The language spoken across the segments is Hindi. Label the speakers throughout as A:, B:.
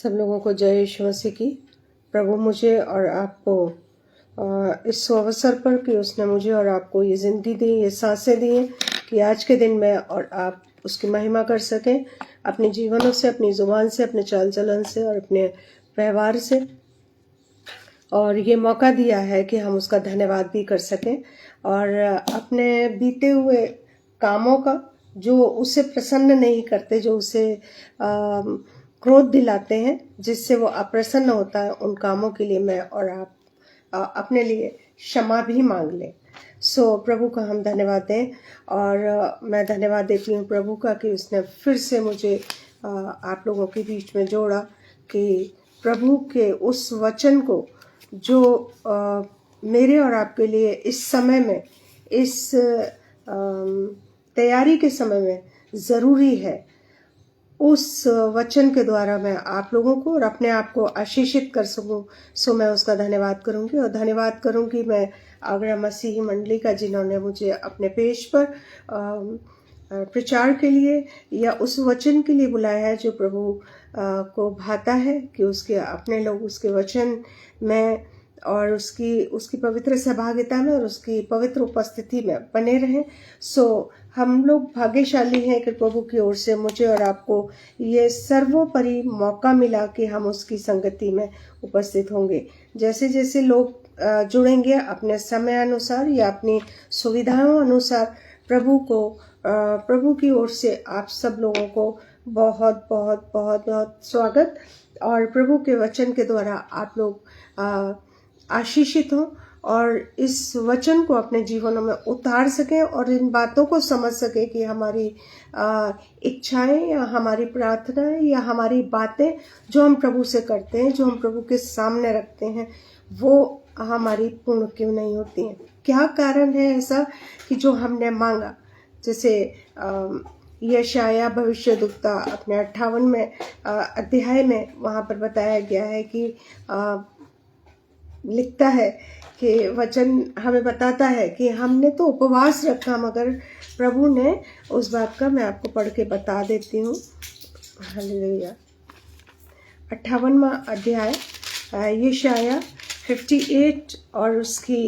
A: सब लोगों को जय यीशु मसीह की। प्रभु मुझे और आपको इस अवसर पर कि उसने मुझे और आपको ये ज़िंदगी दी, ये सांसें दी हैं कि आज के दिन में और आप उसकी महिमा कर सकें अपने जीवनों से, अपनी ज़ुबान से, अपने चाल चलन से और अपने व्यवहार से। और ये मौका दिया है कि हम उसका धन्यवाद भी कर सकें और अपने बीते हुए कामों का जो उसे प्रसन्न नहीं करते, जो उसे क्रोध दिलाते हैं, जिससे वो अप्रसन्न होता है, उन कामों के लिए मैं और आप अपने लिए क्षमा भी मांग लें। प्रभु का हम धन्यवाद दें। और मैं धन्यवाद देती हूँ प्रभु का कि उसने फिर से मुझे आप लोगों के बीच में जोड़ा कि प्रभु के उस वचन को जो मेरे और आपके लिए इस समय में, इस तैयारी के समय में ज़रूरी है, उस वचन के द्वारा मैं आप लोगों को और अपने आप को आशीषित कर सकूं। मैं उसका धन्यवाद करूंगी और धन्यवाद करूंगी मैं आगरा मसीही मंडली का, जिन्होंने मुझे अपने पेश पर प्रचार के लिए या उस वचन के लिए बुलाया है जो प्रभु को भाता है कि उसके अपने लोग उसके वचन में और उसकी पवित्र सहभागिता में और उसकी पवित्र उपस्थिति में बने रहें। हम लोग भाग्यशाली हैं कि प्रभु की ओर से मुझे और आपको ये सर्वोपरि मौका मिला कि हम उसकी संगति में उपस्थित होंगे। जैसे जैसे लोग जुड़ेंगे अपने समय अनुसार या अपनी सुविधाओं अनुसार, प्रभु की ओर से आप सब लोगों को बहुत बहुत बहुत बहुत स्वागत। और प्रभु के वचन के द्वारा आप लोग आशीषित हों और इस वचन को अपने जीवनों में उतार सकें और इन बातों को समझ सकें कि हमारी इच्छाएं या हमारी प्रार्थनाएं या हमारी बातें जो हम प्रभु से करते हैं, जो हम प्रभु के सामने रखते हैं, वो हमारी पूर्ण क्यों नहीं होती हैं। क्या कारण है ऐसा कि जो हमने मांगा, जैसे यशाया भविष्यद्वक्ता अपने 58वें अध्याय में वहाँ पर बताया गया है कि लिखता है कि वचन हमें बताता है कि हमने तो उपवास रखा, मगर प्रभु ने उस बात का मैं आपको पढ़ के बता देती हूँ। हालेलुया। 58वां अध्याय यशाया 58 और उसकी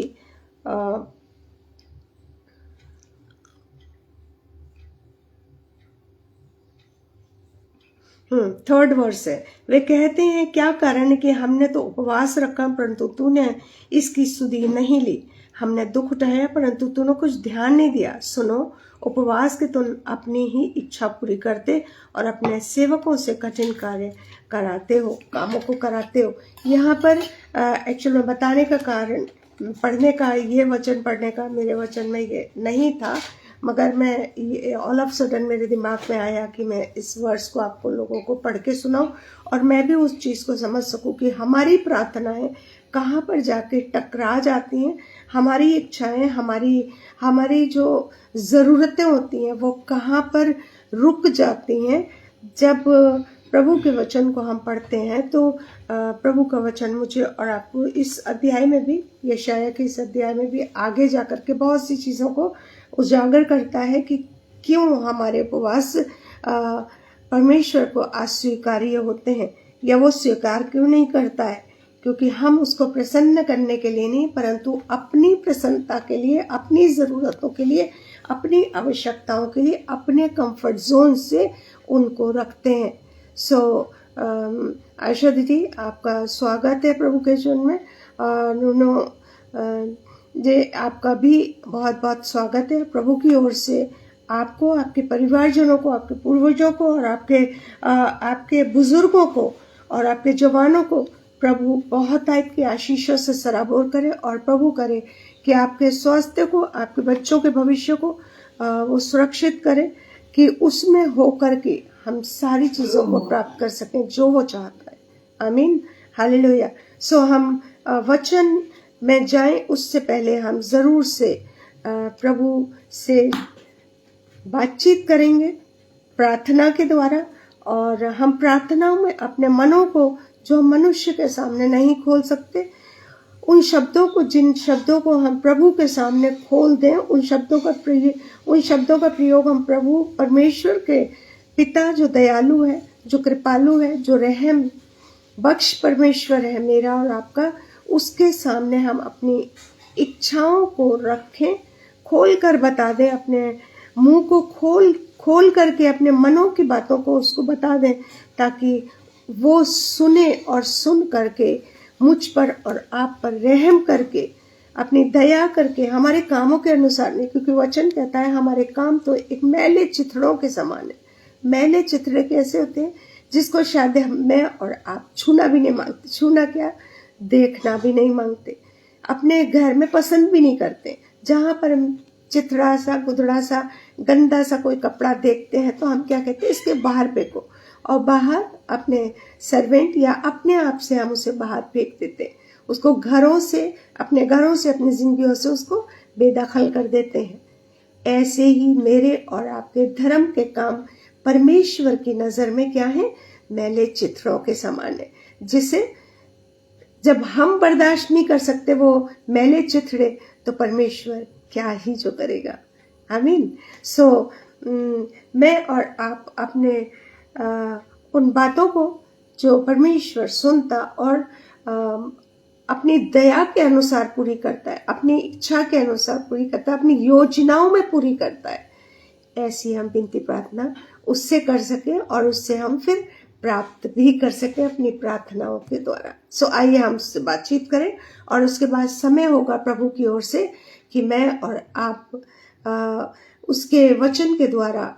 A: 3rd वर्स है। वे कहते हैं, क्या कारण है कि हमने तो उपवास रखा परंतु तूने इसकी सुधि नहीं ली, हमने दुख उठाया परंतु तूने कुछ ध्यान नहीं दिया। सुनो, उपवास के तुम अपनी ही इच्छा पूरी करते और अपने सेवकों से कठिन कार्य कराते हो, कामों को कराते हो। यहाँ पर एक्चुअल में बताने का कारण, पढ़ने का, ये वचन पढ़ने का मेरे वचन में ये नहीं था, मगर मैं ऑल ऑफ सडन मेरे दिमाग में आया कि मैं इस वर्ष को आपको लोगों को पढ़ के सुनाऊं और मैं भी उस चीज़ को समझ सकूं कि हमारी प्रार्थनाएं कहाँ पर जाके टकरा जाती हैं, हमारी इच्छाएं, हमारी जो ज़रूरतें होती हैं वो कहाँ पर रुक जाती हैं। जब प्रभु के वचन को हम पढ़ते हैं तो प्रभु का वचन मुझे और आपको इस अध्याय में भी, यशाया के इस अध्याय में भी आगे जा कर के बहुत सी चीज़ों को उजागर करता है कि क्यों हमारे उपवास परमेश्वर को अस्वीकार्य होते हैं, या वो स्वीकार क्यों नहीं करता है। क्योंकि हम उसको प्रसन्न करने के लिए नहीं, परंतु अपनी प्रसन्नता के लिए, अपनी ज़रूरतों के लिए, अपनी आवश्यकताओं के लिए, अपने कंफर्ट जोन से उनको रखते हैं। आयशा दीदी, आपका स्वागत है प्रभु के वचन में। नुनो जे, आपका भी बहुत बहुत स्वागत है। प्रभु की ओर से आपको, आपके परिवारजनों को, आपके पूर्वजों को और आपके बुजुर्गों को और आपके जवानों को प्रभु बहुत टाइप की आशीषों से सराबोर करे और प्रभु करे कि आपके स्वास्थ्य को, आपके बच्चों के भविष्य को वो सुरक्षित करे कि उसमें होकर के हम सारी चीज़ों को प्राप्त कर सकें जो वो चाहता है। आमीन, हालेलुया। हम वचन में जाएं उससे पहले हम ज़रूर से प्रभु से बातचीत करेंगे प्रार्थना के द्वारा। और हम प्रार्थनाओं में अपने मनों को, जो हम मनुष्य के सामने नहीं खोल सकते, उन शब्दों को, जिन शब्दों को हम प्रभु के सामने खोल दें, उन शब्दों का प्रयोग हम प्रभु परमेश्वर के पिता, जो दयालु है, जो कृपालु है, जो रहम बख्श परमेश्वर है मेरा और आपका, उसके सामने हम अपनी इच्छाओं को रखें, खोल कर बता दें, अपने मुंह को खोल करके अपने मनों की बातों को उसको बता दें, ताकि वो सुने और सुन करके मुझ पर और आप पर रहम करके, अपनी दया करके, हमारे कामों के अनुसार नहीं, क्योंकि वचन कहता है हमारे काम तो एक मैले चिथड़ों के समान है। मैले चिथड़े कैसे होते हैं? जिसको शायद मैं और आप छूना भी नहीं मांगते। छूना क्या? देखना भी नहीं मांगते, अपने घर में पसंद भी नहीं करते। जहां पर हम चिथड़ा सा, गुदड़ा सा, गंदा सा कोई कपड़ा देखते हैं तो हम क्या कहते हैं? इसके बाहर फेंको, और बाहर अपने सर्वेंट या अपने आप से हम उसे बाहर फेंक देते हैं। उसको घरों से, अपनी जिंदगियों से उसको बेदखल कर देते हैं। ऐसे ही मेरे और आपके धर्म के काम परमेश्वर की नजर में क्या है? मैले चिथड़ों के समान है, जिसे जब हम बर्दाश्त नहीं कर सकते वो मैले चिथड़े, तो परमेश्वर क्या ही जो करेगा। आमीन। सो मैं और आप अपने उन बातों को जो परमेश्वर सुनता और अपनी दया के अनुसार पूरी करता है, अपनी इच्छा के अनुसार पूरी करता है, अपनी योजनाओं में पूरी करता है, ऐसी हम विनती प्रार्थना उससे कर सके और उससे हम फिर प्राप्त भी कर सके अपनी प्रार्थनाओं के द्वारा। सो आइए हम उससे बातचीत करें, और उसके बाद समय होगा प्रभु की ओर से कि मैं और आप उसके वचन के द्वारा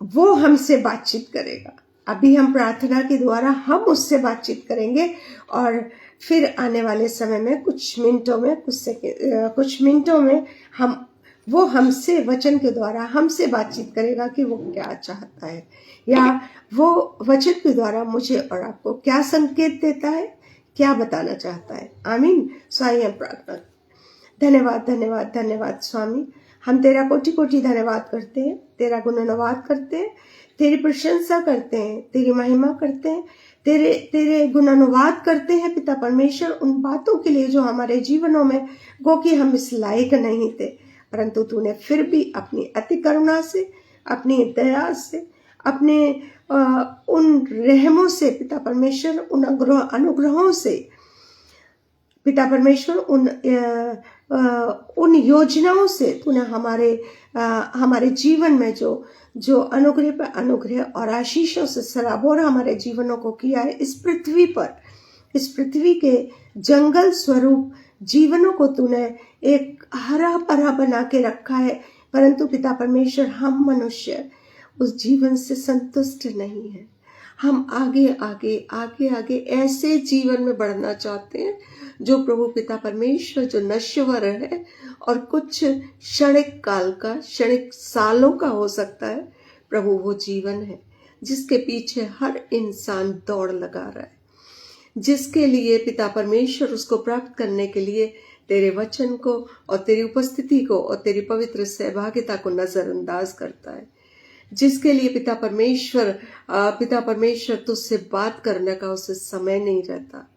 A: वो हमसे बातचीत करेगा। अभी हम प्रार्थना के द्वारा हम उससे बातचीत करेंगे, और फिर आने वाले समय में कुछ मिनटों में वो हमसे वचन के द्वारा हमसे बातचीत करेगा कि वो क्या चाहता है, या वो वचन के द्वारा मुझे और आपको क्या संकेत देता है, क्या बताना चाहता है। आमीन। सो आइए प्रार्थना। धन्यवाद धन्यवाद धन्यवाद स्वामी, हम तेरा कोटि कोटि धन्यवाद करते हैं, तेरा गुणनवाद करते हैं, तेरी प्रशंसा करते हैं, तेरी महिमा करते हैं, तेरे गुणानुवाद करते हैं पिता परमेश्वर, उन बातों के लिए जो हमारे जीवनों में गो कि हम इस लायक नहीं थे, परंतु तूने फिर भी अपनी अति करुणा से, अपनी दया से, अपने उन रहमों से पिता परमेश्वर, उन अनुग्रहों से पिता परमेश्वर, उन योजनाओं से तूने हमारे जीवन में जो अनुग्रह पर अनुग्रह और आशीषों से सराबोर हमारे जीवनों को किया है, इस पृथ्वी के जंगल स्वरूप जीवनों को तूने एक हरा भरा बना के रखा है, परंतु पिता परमेश्वर हम मनुष्य उस जीवन से संतुष्ट नहीं है। हम आगे आगे आगे आगे ऐसे जीवन में बढ़ना चाहते हैं जो प्रभु पिता परमेश्वर जो नश्वर है और कुछ क्षणिक काल का, क्षणिक सालों का हो सकता है। प्रभु वो जीवन है जिसके पीछे हर इंसान दौड़ लगा रहा है, जिसके लिए पिता परमेश्वर उसको प्राप्त करने के लिए तेरे वचन को और तेरी उपस्थिति को और तेरी पवित्र सहभागिता को नजरअंदाज करता है, जिसके लिए पिता परमेश्वर तुझसे बात करने का उसे समय नहीं रहता।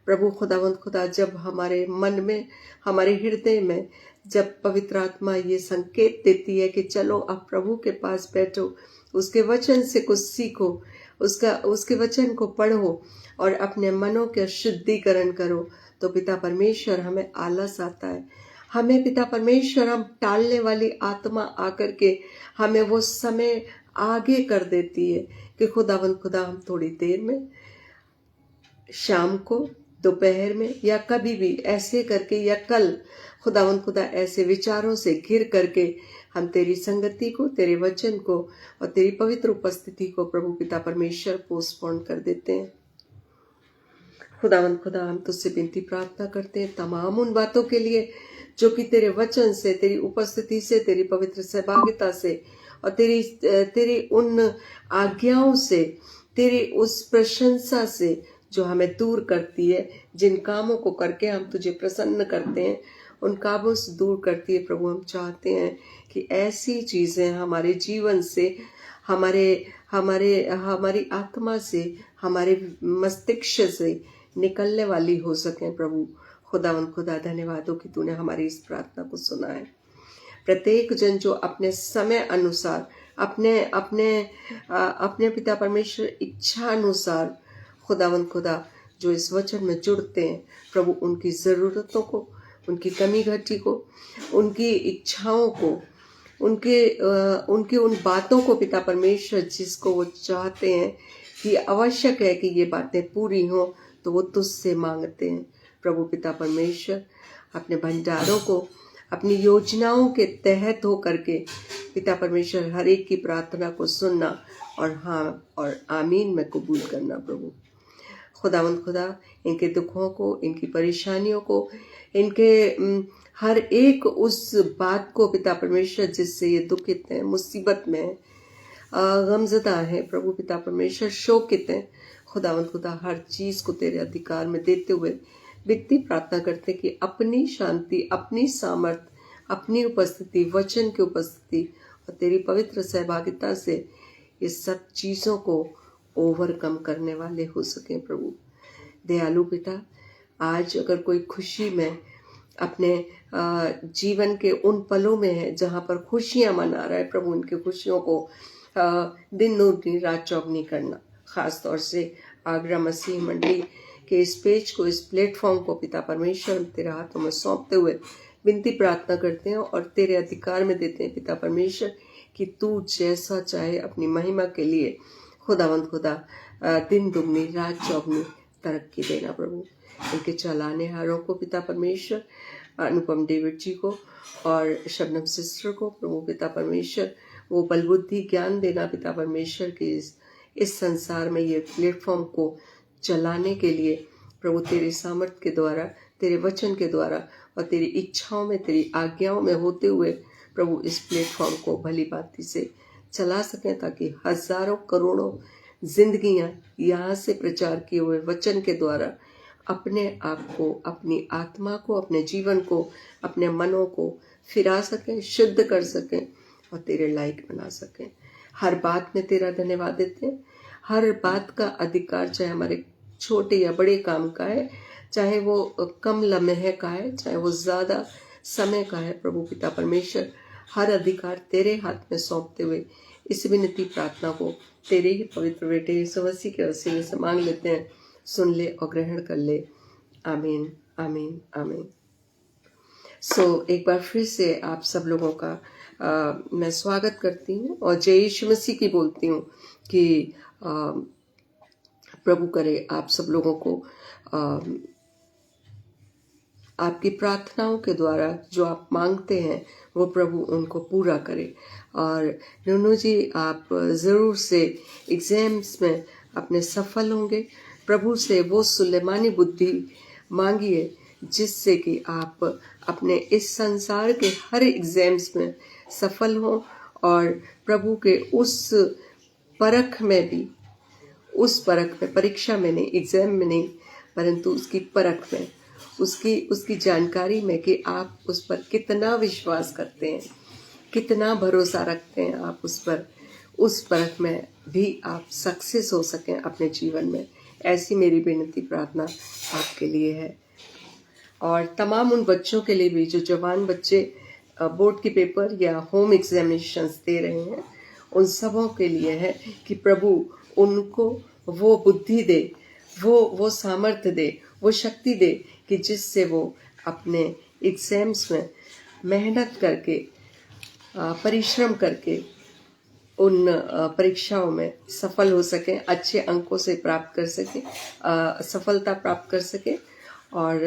A: प्रभु खुदावंद खुदा, जब हमारे मन में, हमारे हृदय में जब पवित्र आत्मा ये संकेत देती है कि चलो आप प्रभु के पास बैठो, उसके वचन से कुछ सीखो, उसके वचन को पढ़ो और अपने मनों के शुद्धिकरण करो, तो पिता परमेश्वर हमें आलस आता है, हमें पिता परमेश्वर हम टालने वाली आत्मा आकर के हमें वो समय आगे कर देती है कि खुदावंद खुदा हम थोड़ी देर में, शाम को, दोपहर में या कभी भी ऐसे करके, या कल खुदावंद खुदा ऐसे विचारों से घिर करके हम तेरी संगति को, तेरे वचन को और तेरी पवित्र उपस्थिति को प्रभु पिता परमेश्वर पोस्टपोन कर देते हैं। खुदावंद खुदा, हम तुझसे विनती प्रार्थना करते हैं तमाम उन बातों के लिए जो कि तेरे वचन से, तेरी उपस्थिति से, तेरी पवित्र सहभागिता से और तेरी उन आज्ञाओं से, तेरी उस प्रशंसा से जो हमें दूर करती है, जिन कामों को करके हम तुझे प्रसन्न करते हैं, उन कामों से दूर करती है। प्रभु, हम चाहते हैं कि ऐसी चीजें हमारे जीवन से, हमारी आत्मा से, हमारे मस्तिष्क से निकलने वाली हो सके। प्रभु खुदावंद खुदा, धन्यवाद हो कि तूने हमारी इस प्रार्थना को सुना है। प्रत्येक जन जो अपने समय अनुसार अपने अपने अपने पिता परमेश्वर इच्छा अनुसार खुदावंद खुदा जो इस वचन में जुड़ते हैं प्रभु, उनकी ज़रूरतों को, उनकी कमी घटी को, उनकी इच्छाओं को, उनकी उन बातों को पिता परमेश्वर जिसको वो चाहते हैं कि आवश्यक है कि ये बातें पूरी हों, तो वो तुझसे मांगते हैं प्रभु पिता परमेश्वर। अपने भंडारों को अपनी योजनाओं के तहत हो करके पिता परमेश्वर हर एक की प्रार्थना को सुनना और हाँ और आमीन में कबूल करना प्रभु। खुदावंद खुदा इनके दुखों को, इनकी परेशानियों को, इनके हर एक उस बात को पिता परमेश्वर जिससे ये दुखित हैं, मुसीबत में हैं, गमज़दा है प्रभु पिता परमेश्वर, शोकित हैं, खुदावंद खुदा हर चीज़ को तेरे अधिकार में देते हुए विनती प्रार्थना करते कि अपनी शांति, अपनी सामर्थ, अपनी उपस्थिति, वचन की उपस्थिति और तेरी पवित्र सहभागिता से इस सब चीज़ों को ओवरकम करने वाले हो सके प्रभु। दयालु पिता, आज अगर कोई खुशी में अपने जीवन के उन पलों में है जहाँ पर खुशियाँ मना रहा है प्रभु, उनकी खुशियों को दिन दूनी रात चौगनी करना, ख़ास तौर से आगरा मसीह मंडली के इस पेज को, इस प्लेटफॉर्म को पिता परमेश्वर तेरे हाथों में सौंपते हुए विनती प्रार्थना करते हैं और तेरे अधिकार में देते हैं पिता परमेश्वर कि तू जैसा चाहे अपनी महिमा के लिए खुदावंद खुदा दिन दुगनी रात चौगनी तरक्की देना प्रभु। इनके चलाने हारों को पिता परमेश्वर, अनुपम डेविड जी को और शबनम सिस्टर को प्रभु पिता परमेश्वर वो बलबुद्धि ज्ञान देना पिता परमेश्वर के इस संसार में ये प्लेटफॉर्म को चलाने के लिए प्रभु तेरे सामर्थ के द्वारा, तेरे वचन के द्वारा और तेरी इच्छाओं में, तेरी आज्ञाओं में होते हुए प्रभु इस प्लेटफॉर्म को भली भांति से चला सकें, ताकि हजारों करोड़ों जिंदगियां यहाँ से प्रचार किए हुए वचन के द्वारा अपने आप को, अपनी आत्मा को, अपने जीवन को, अपने मनों को फिरा सकें, शुद्ध कर सकें और तेरे लायक बना सकें। हर बात में तेरा धन्यवाद देते हैं। हर बात का अधिकार, चाहे हमारे छोटे या बड़े काम का है, चाहे वो कम लम्हे का है, चाहे वो ज़्यादा समय का है, प्रभु पिता परमेश्वर हर अधिकार तेरे हाथ में सौंपते हुए इस विनती प्रार्थना को तेरे ही पवित्र बेटे यीशु मसीह के वसीले से मांग लेते हैं। सुन ले और ग्रहण कर ले। आमीन, आमीन, आमीन। एक बार फिर से आप सब लोगों का मैं स्वागत करती हूँ और जय यीशु मसीह की बोलती हूँ कि प्रभु करे आप सब लोगों को आपकी प्रार्थनाओं के द्वारा जो आप मांगते हैं वो प्रभु उनको पूरा करे। और नूनू जी, आप ज़रूर से एग्जाम्स में अपने सफल होंगे। प्रभु से वो सुलेमानी बुद्धि मांगिए जिससे कि आप अपने इस संसार के हर एग्जाम्स में सफल हों और प्रभु के उस परख में भी, उस परख में, परीक्षा में नहीं, एग्जाम में नहीं, परंतु उसकी परख में, उसकी जानकारी में कि आप उस पर कितना विश्वास करते हैं, कितना भरोसा रखते हैं आप उस पर, उस परख में भी आप सक्सेस हो सकें अपने जीवन में। ऐसी मेरी विनती प्रार्थना आपके लिए है। और तमाम उन बच्चों के लिए भी जो जवान बच्चे बोर्ड के पेपर या होम एग्जामिनेशंस दे रहे हैं, उन सबों के लिए है कि प्रभु उनको वो बुद्धि दे, वो सामर्थ्य दे, वो शक्ति दे कि जिससे वो अपने एग्जाम्स में मेहनत करके, परिश्रम करके उन परीक्षाओं में सफल हो सकें, अच्छे अंकों से प्राप्त कर सकें, सफलता प्राप्त कर सकें और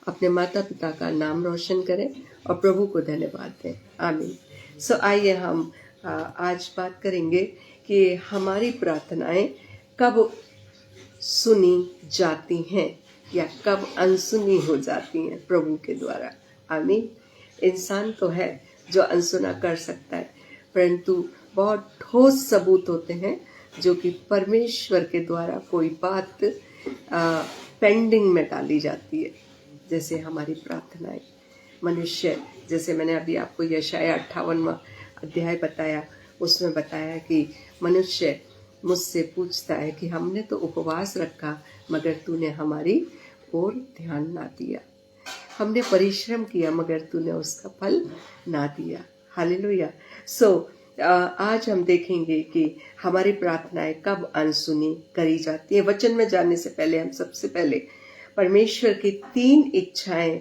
A: अपने माता पिता का नाम रोशन करें और प्रभु को धन्यवाद दें। आमीन। आइए हम आज बात करेंगे कि हमारी प्रार्थनाएं कब सुनी जाती हैं या कब अनसुनी हो जाती हैं प्रभु के द्वारा। आमीन। इंसान तो है जो अनसुना कर सकता है, परंतु बहुत ठोस सबूत होते हैं जो कि परमेश्वर के द्वारा कोई बात पेंडिंग में डाली जाती है। जैसे हमारी प्रार्थनाएं, मनुष्य, जैसे मैंने अभी आपको यशाया 58वां अध्याय बताया, उसमें बताया कि मनुष्य मुझसे पूछता है कि हमने तो उपवास रखा मगर तूने हमारी ओर ध्यान ना दिया, हमने परिश्रम किया मगर तूने उसका फल ना दिया। हालेलुया। आज हम देखेंगे कि हमारी प्रार्थनाएं कब अनसुनी करी जाती है। वचन में जाने से पहले हम सबसे पहले परमेश्वर की 3 इच्छाएं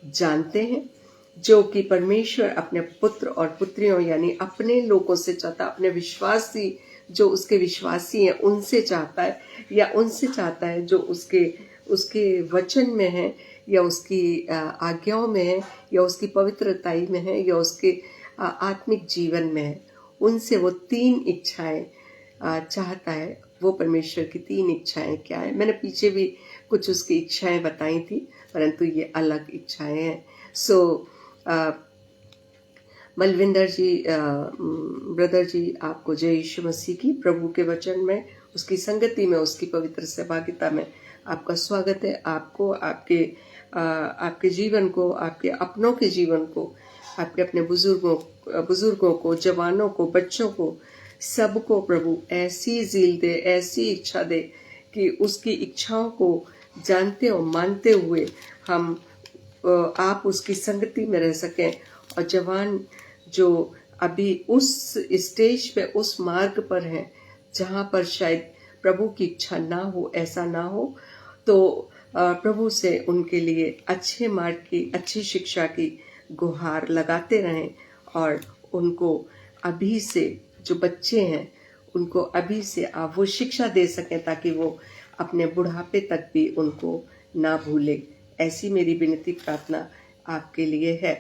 A: जानते हैं, जो कि परमेश्वर अपने पुत्र और पुत्रियों यानी अपने लोगों से चाहता, अपने विश्वासी जो उसके विश्वासी हैं उनसे चाहता है, या उनसे चाहता है जो उसके वचन में है, या उसकी आज्ञाओं में है, या उसकी पवित्रताई में है, या उसके आत्मिक जीवन में है। उनसे वो 3 इच्छाएं चाहता है। वो परमेश्वर की 3 इच्छाएं क्या है? मैंने पीछे भी कुछ उसकी इच्छाएं बताई थी, परंतु ये अलग इच्छाएं हैं। सो मलविंदर जी, ब्रदर जी, आपको जय यीशु मसीह की। प्रभु के वचन में, उसकी संगति में, उसकी पवित्र सहभागिता में आपका स्वागत है। आपको, आपके जीवन को, आपके अपनों के जीवन को, आपके अपने बुजुर्गों को, जवानों को, बच्चों को, सबको प्रभु ऐसी ज़ील दे, ऐसी इच्छा दे कि उसकी इच्छाओं को जानते और मानते हुए आप उसकी संगति में रह सकें। और जवान जो अभी उस स्टेज पे, उस मार्ग पर हैं जहाँ पर शायद प्रभु की इच्छा ना हो, ऐसा ना हो, तो प्रभु से उनके लिए अच्छे मार्ग की, अच्छी शिक्षा की गुहार लगाते रहें, और उनको अभी से, जो बच्चे हैं उनको अभी से आप वो शिक्षा दे सकें ताकि वो अपने बुढ़ापे तक भी उनको ना भूले। ऐसी मेरी विनती प्रार्थना आपके लिए है।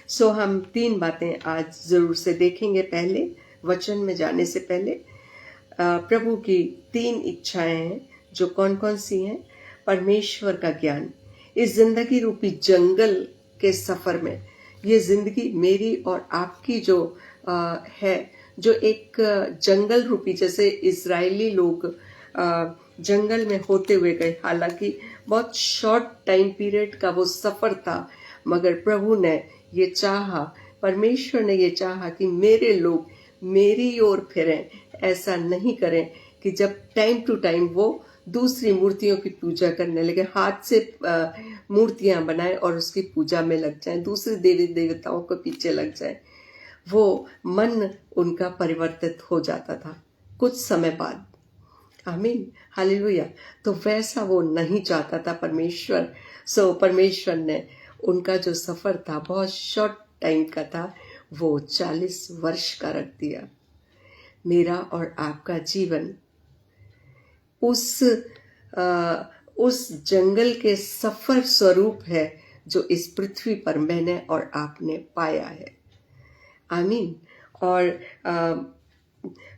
A: सो हम 3 बातें आज जरूर से देखेंगे। पहले, वचन में जाने से पहले, प्रभु की 3 इच्छाएं हैं, जो कौन कौन सी हैं? परमेश्वर का ज्ञान। इस जिंदगी रूपी जंगल के सफर में, ये जिंदगी मेरी और आपकी जो है, जो एक जंगल रूपी, जैसे इजरायली लोग जंगल में होते हुए गए, हालांकि बहुत शॉर्ट टाइम पीरियड का वो सफर था, मगर प्रभु ने ये चाहा, परमेश्वर ने ये चाहा कि मेरे लोग मेरी ओर फिरें। ऐसा नहीं करें कि जब टाइम टू टाइम वो दूसरी मूर्तियों की पूजा करने लगे, हाथ से मूर्तियां बनाए और उसकी पूजा में लग जाएं, दूसरे देवी देवताओं के पीछे लग जाएं। वो मन उनका परिवर्तित हो जाता था कुछ समय बाद। आमीन, हालेलुया। तो वैसा वो नहीं चाहता था परमेश्वर। सो परमेश्वर ने उनका जो सफर था, बहुत शॉर्ट टाइम का था, वो 40 वर्ष का रख दिया। मेरा और आपका जीवन उस जंगल के सफर स्वरूप है जो इस पृथ्वी पर मैंने और आपने पाया है। आमीन। और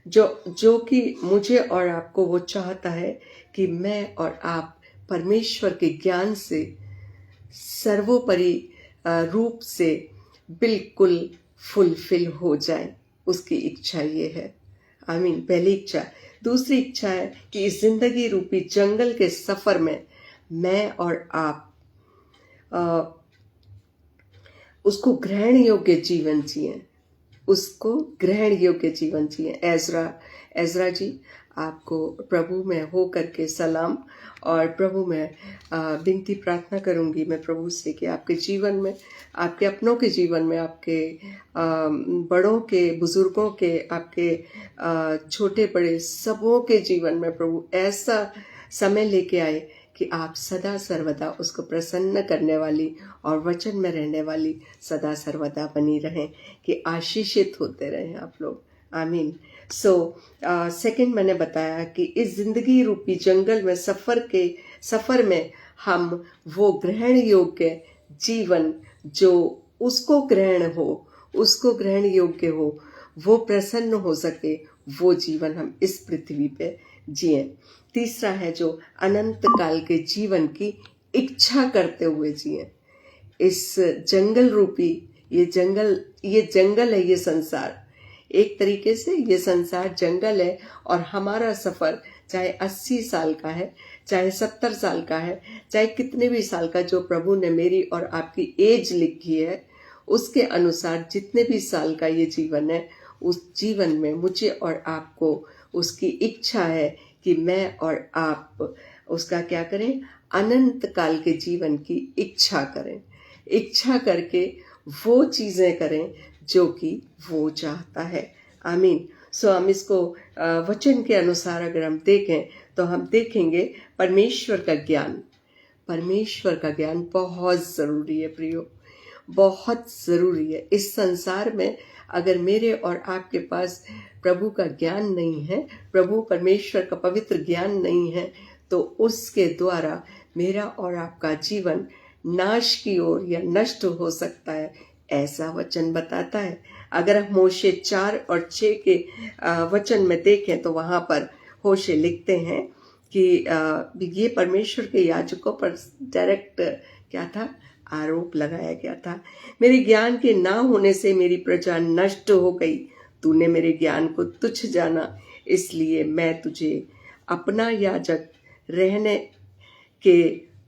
A: जो कि मुझे और आपको वो चाहता है कि मैं और आप परमेश्वर के ज्ञान से सर्वोपरि रूप से बिल्कुल फुलफिल हो जाए। उसकी इच्छा ये है। आमीन, पहली इच्छा। दूसरी इच्छा है कि इस जिंदगी रूपी जंगल के सफर में मैं और आप उसको ग्रहण योग्य जीवन जिए, उसको ग्रहण योग्य जीवन जिए। एजरा जी, आपको प्रभु में हो करके सलाम। और प्रभु में विनती प्रार्थना करूंगी मैं प्रभु से कि आपके जीवन में, आपके अपनों के जीवन में, आपके बड़ों के, बुजुर्गों के, आपके छोटे बड़े सबों के जीवन में प्रभु ऐसा समय लेके आए कि आप सदा सर्वदा उसको प्रसन्न करने वाली और वचन में रहने वाली सदा सर्वदा बनी रहें, कि आशीषित होते रहें आप लोग। आमीन। सो सेकंड मैंने बताया कि इस जिंदगी रूपी जंगल में सफर में हम वो ग्रहण योग्य जीवन, जो उसको ग्रहण योग्य हो, वो प्रसन्न हो सके, वो जीवन हम इस पृथ्वी पे जिए। तीसरा है जो अनंत काल के जीवन की इच्छा करते हुए जिए। इस जंगल रूपी, ये जंगल है, ये संसार एक तरीके से, ये संसार जंगल है। और हमारा सफर चाहे 80 साल का है, चाहे 70 साल का है, चाहे कितने भी साल का, जो प्रभु ने मेरी और आपकी एज लिखी है, उसके अनुसार जितने भी साल का ये जीवन है, उस जीवन में मुझे और आपको उसकी इच्छा है कि मैं और आप उसका क्या करें? अनंत काल के जीवन की इच्छा करें। इच्छा करके वो चीजें करें जो कि वो चाहता है। आमीन। सो हम इसको वचन के अनुसार अगर हम देखें तो हम देखेंगे परमेश्वर का ज्ञान। परमेश्वर का ज्ञान बहुत ज़रूरी है प्रियो, बहुत ज़रूरी है। इस संसार में अगर मेरे और आपके पास प्रभु का ज्ञान नहीं है, प्रभु परमेश्वर का पवित्र ज्ञान नहीं है, तो उसके द्वारा मेरा और आपका जीवन नाश की ओर या नष्ट हो सकता है, ऐसा वचन बताता है। अगर हम होशे 4 और 6 के वचन में देखें तो वहां पर होशे लिखते हैं कि ये परमेश्वर के याजकों पर डायरेक्ट क्या था, आरोप लगाया गया था। मेरे ज्ञान के ना होने से मेरी प्रजा नष्ट हो गई, तूने मेरे ज्ञान को तुच्छ जाना, इसलिए मैं तुझे अपना याजक रहने के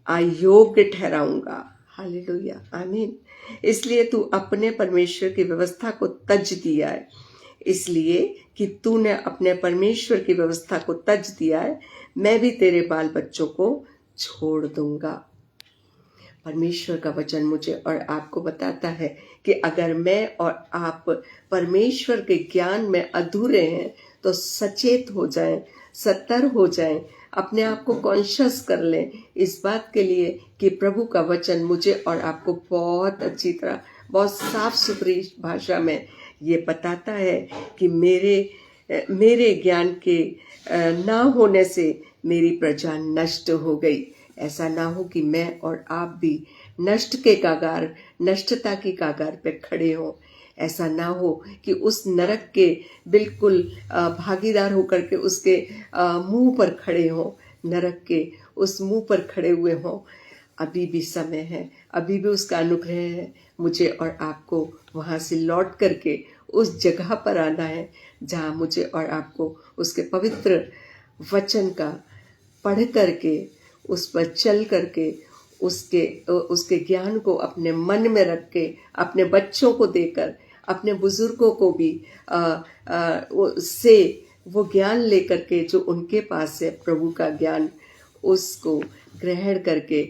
A: अयोग्य ठहराऊंगा। हालेलुया, आमीन। इसलिए तू अपने परमेश्वर की व्यवस्था को तज दिया है, इसलिए कि तूने अपने परमेश्वर की व्यवस्था को तज दिया है, मैं भी तेरे बाल बच्चों को छोड़ दूंगा। परमेश्वर का वचन मुझे और आपको बताता है कि अगर मैं और आप परमेश्वर के ज्ञान में अधूरे हैं तो सचेत हो जाएं, सतर्क हो जाएं, अपने आप को कॉन्शियस कर लें इस बात के लिए कि प्रभु का वचन मुझे और आपको बहुत अच्छी तरह, बहुत साफ सुथरी भाषा में ये बताता है कि मेरे ज्ञान के ना होने से मेरी प्रजा नष्ट हो गई। ऐसा ना हो कि मैं और आप भी नष्टता की कागार पे खड़े हों। ऐसा ना हो कि उस नरक के बिल्कुल भागीदार होकर के उसके मुंह पर खड़े हों, नरक के उस मुंह पर खड़े हुए हों। अभी भी समय है, अभी भी उसका अनुग्रह है, मुझे और आपको वहां से लौट करके उस जगह पर आना है जहां मुझे और आपको उसके पवित्र वचन का पढ़ करके, उस पर चल करके, उसके ज्ञान को अपने मन में रख के, अपने बच्चों को देकर, अपने बुजुर्गों को भी से वो ज्ञान लेकर के जो उनके पास है प्रभु का ज्ञान, उसको ग्रहण करके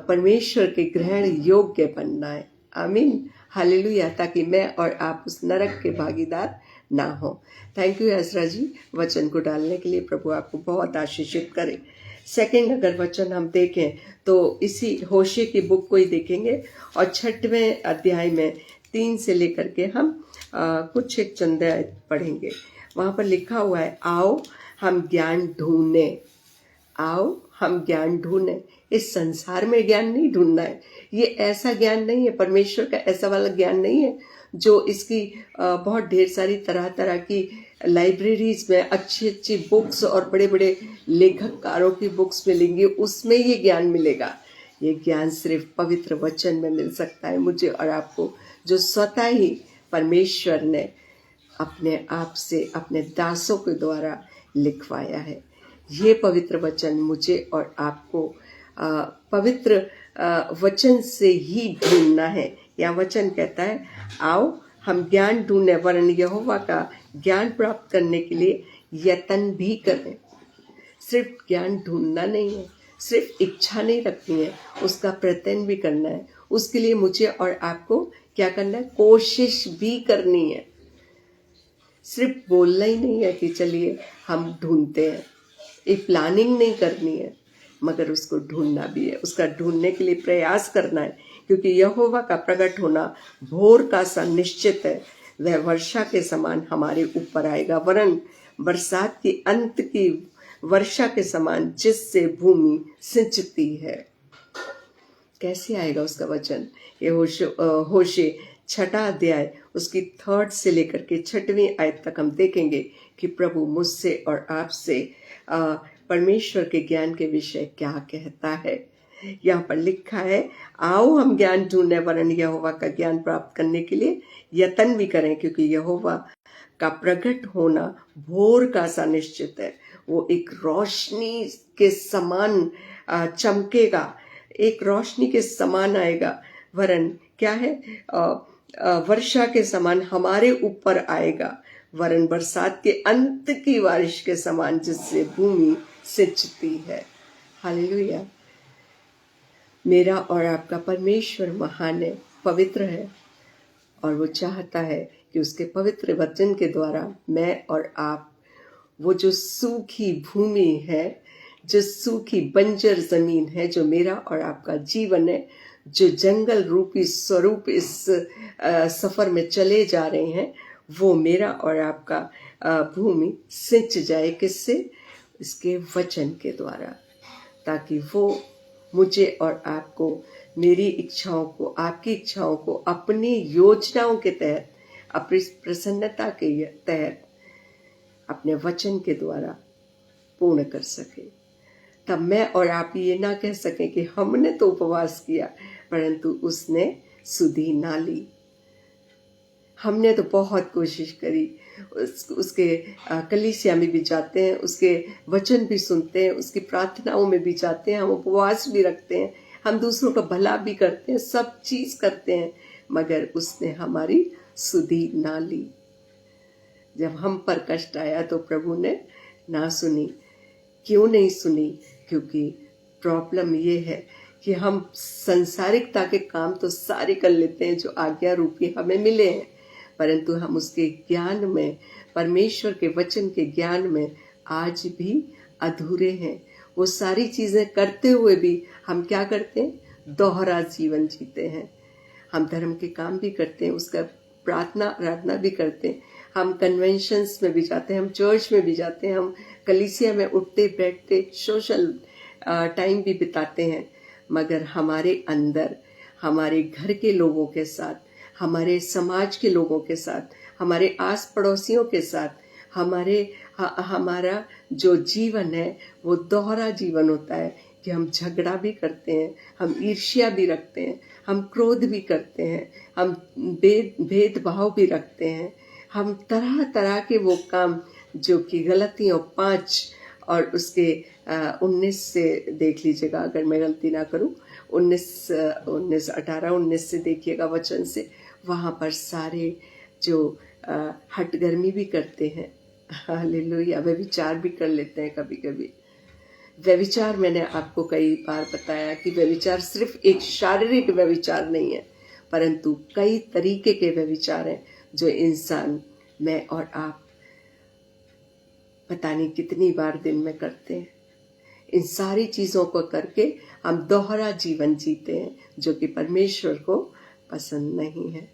A: परमेश्वर के ग्रहण योग्य बनना है। आमीन, हालेलुया। ताकि मैं और आप उस नरक के भागीदार ना हो। थैंक यू एजरा जी वचन को डालने के लिए। प्रभु आपको बहुत आशीषित करे। सेकंड अगर वचन हम देखें तो इसी होशे की बुक को ही देखेंगे और 6वें अध्याय में 3 से लेकर के हम कुछ एक चंद पढ़ेंगे। वहां पर लिखा हुआ है, आओ हम ज्ञान ढूंढने, आओ हम ज्ञान ढूंढने। इस संसार में ज्ञान नहीं ढूंढना है, ये ऐसा ज्ञान नहीं है, परमेश्वर का ऐसा वाला ज्ञान नहीं है जो इसकी बहुत ढेर सारी तरह तरह की लाइब्रेरीज में अच्छी अच्छी बुक्स और बड़े बड़े लेखककारों की बुक्स मिलेंगी, उसमें ये ज्ञान मिलेगा। ये ज्ञान सिर्फ पवित्र वचन में मिल सकता है मुझे और आपको, जो स्वतः ही परमेश्वर ने अपने आप से अपने दासों के द्वारा लिखवाया है। ये पवित्र वचन मुझे और आपको पवित्र वचन से ही ढूंढना है। या वचन कहता है, आओ हम ज्ञान ढूंढने, वरन यहोवा का ज्ञान प्राप्त करने के लिए यत्न भी करें। सिर्फ ज्ञान ढूंढना नहीं है, सिर्फ इच्छा नहीं रखनी है, उसका प्रयत्न भी करना है। उसके लिए मुझे और आपको क्या करना है, कोशिश भी करनी है। सिर्फ बोलना ही नहीं है कि चलिए हम ढूंढते हैं, एक प्लानिंग नहीं करनी है, मगर उसको ढूंढना भी है, उसका ढूंढने के लिए प्रयास करना है। क्योंकि यहोवा का प्रकट होना भोर का सा निश्चित है, वह वर्षा के समान हमारे ऊपर आएगा, वरन बरसात की अंत की वर्षा के समान जिससे भूमि सिंचती है। कैसे आएगा उसका वचन? ये होशे 6 अध्याय उसकी 3 से लेकर के 6वीं आयत तक हम देखेंगे कि प्रभु मुझसे और आपसे परमेश्वर के ज्ञान के विषय क्या कहता है। यहाँ पर लिखा है, आओ हम ज्ञान ढूंढने, वरन यहोवा का ज्ञान प्राप्त करने के लिए यत्न भी करें, क्योंकि यहोवा का प्रकट होना भोर का सा निश्चित है। वो एक रोशनी के समान चमकेगा, एक रोशनी के समान आएगा, वरन क्या है, वर्षा के समान हमारे ऊपर आएगा, वरन बरसात के अंत की बारिश के समान जिससे भूमि सिंचती है। हालेलुया। मेरा और आपका परमेश्वर महान है, पवित्र है
B: और वो चाहता है कि उसके पवित्र वचन के द्वारा मैं और आप वो जो सूखी भूमि है, जो सूखी बंजर जमीन है, जो मेरा और आपका जीवन है, जो जंगल रूपी स्वरूप इस सफर में चले जा रहे हैं, वो मेरा और आपका भूमि सिंच जाए। किससे? इसके वचन के द्वारा, ताकि वो मुझे और आपको, मेरी इच्छाओं को, आपकी इच्छाओं को अपनी योजनाओं के तहत, अपनी प्रसन्नता के तहत, अपने वचन के द्वारा पूर्ण कर सके। तब मैं और आप ये ना कह सकें कि हमने तो उपवास किया परंतु उसने सुधि ना ली। हमने तो बहुत कोशिश करी, उसके कलीसिया में भी जाते हैं, उसके वचन भी सुनते हैं, उसकी प्रार्थनाओं में भी जाते हैं, हम उपवास भी रखते हैं, हम दूसरों का भला भी करते हैं, सब चीज करते हैं, मगर उसने हमारी सुधि ना ली। जब हम पर कष्ट आया तो प्रभु ने ना सुनी। क्यों नहीं सुनी? क्योंकि प्रॉब्लम ये है कि हम संसारिकता के काम तो सारे कर लेते हैं जो आज्ञा रूपी हमें मिले हैं, परंतु हम उसके ज्ञान में, परमेश्वर के वचन के ज्ञान में आज भी अधूरे हैं। वो सारी चीजें करते हुए भी हम क्या करते हैं? दोहरा जीवन जीते हैं। हम धर्म के काम भी करते हैं, उसका प्रार्थना आराधना भी करते हैं, हम कन्वेंशंस में भी जाते हैं, हम चर्च में भी जाते हैं, हम कलीसिया में उठते बैठते सोशल टाइम भी बिताते हैं, मगर हमारे अंदर, हमारे घर के लोगों के साथ, हमारे समाज के लोगों के साथ, हमारे आस पड़ोसियों के साथ, हमारा जो जीवन है वो दोहरा जीवन होता है कि हम झगड़ा भी करते हैं, हम ईर्ष्या भी रखते हैं, हम क्रोध भी करते हैं, हम भेदभाव भी रखते हैं, हम तरह तरह के वो काम जो कि गलतियों 5 और उसके 19 से देख लीजिएगा, अगर मैं गलती ना करूं, 19 से देखिएगा वचन से, वहां पर सारे जो हठगर्मी भी करते हैं, हालेलुया, व्यभिचार भी कर लेते हैं कभी कभी। व्यभिचार, मैंने आपको कई बार बताया कि व्यभिचार सिर्फ एक शारीरिक व्यभिचार नहीं है, परंतु कई तरीके के व्यभिचार हैं जो इंसान, मैं और आप, पता नहीं कितनी बार दिन में करते हैं। इन सारी चीजों को करके हम दोहरा जीवन जीते हैं जो कि परमेश्वर को पसंद नहीं है।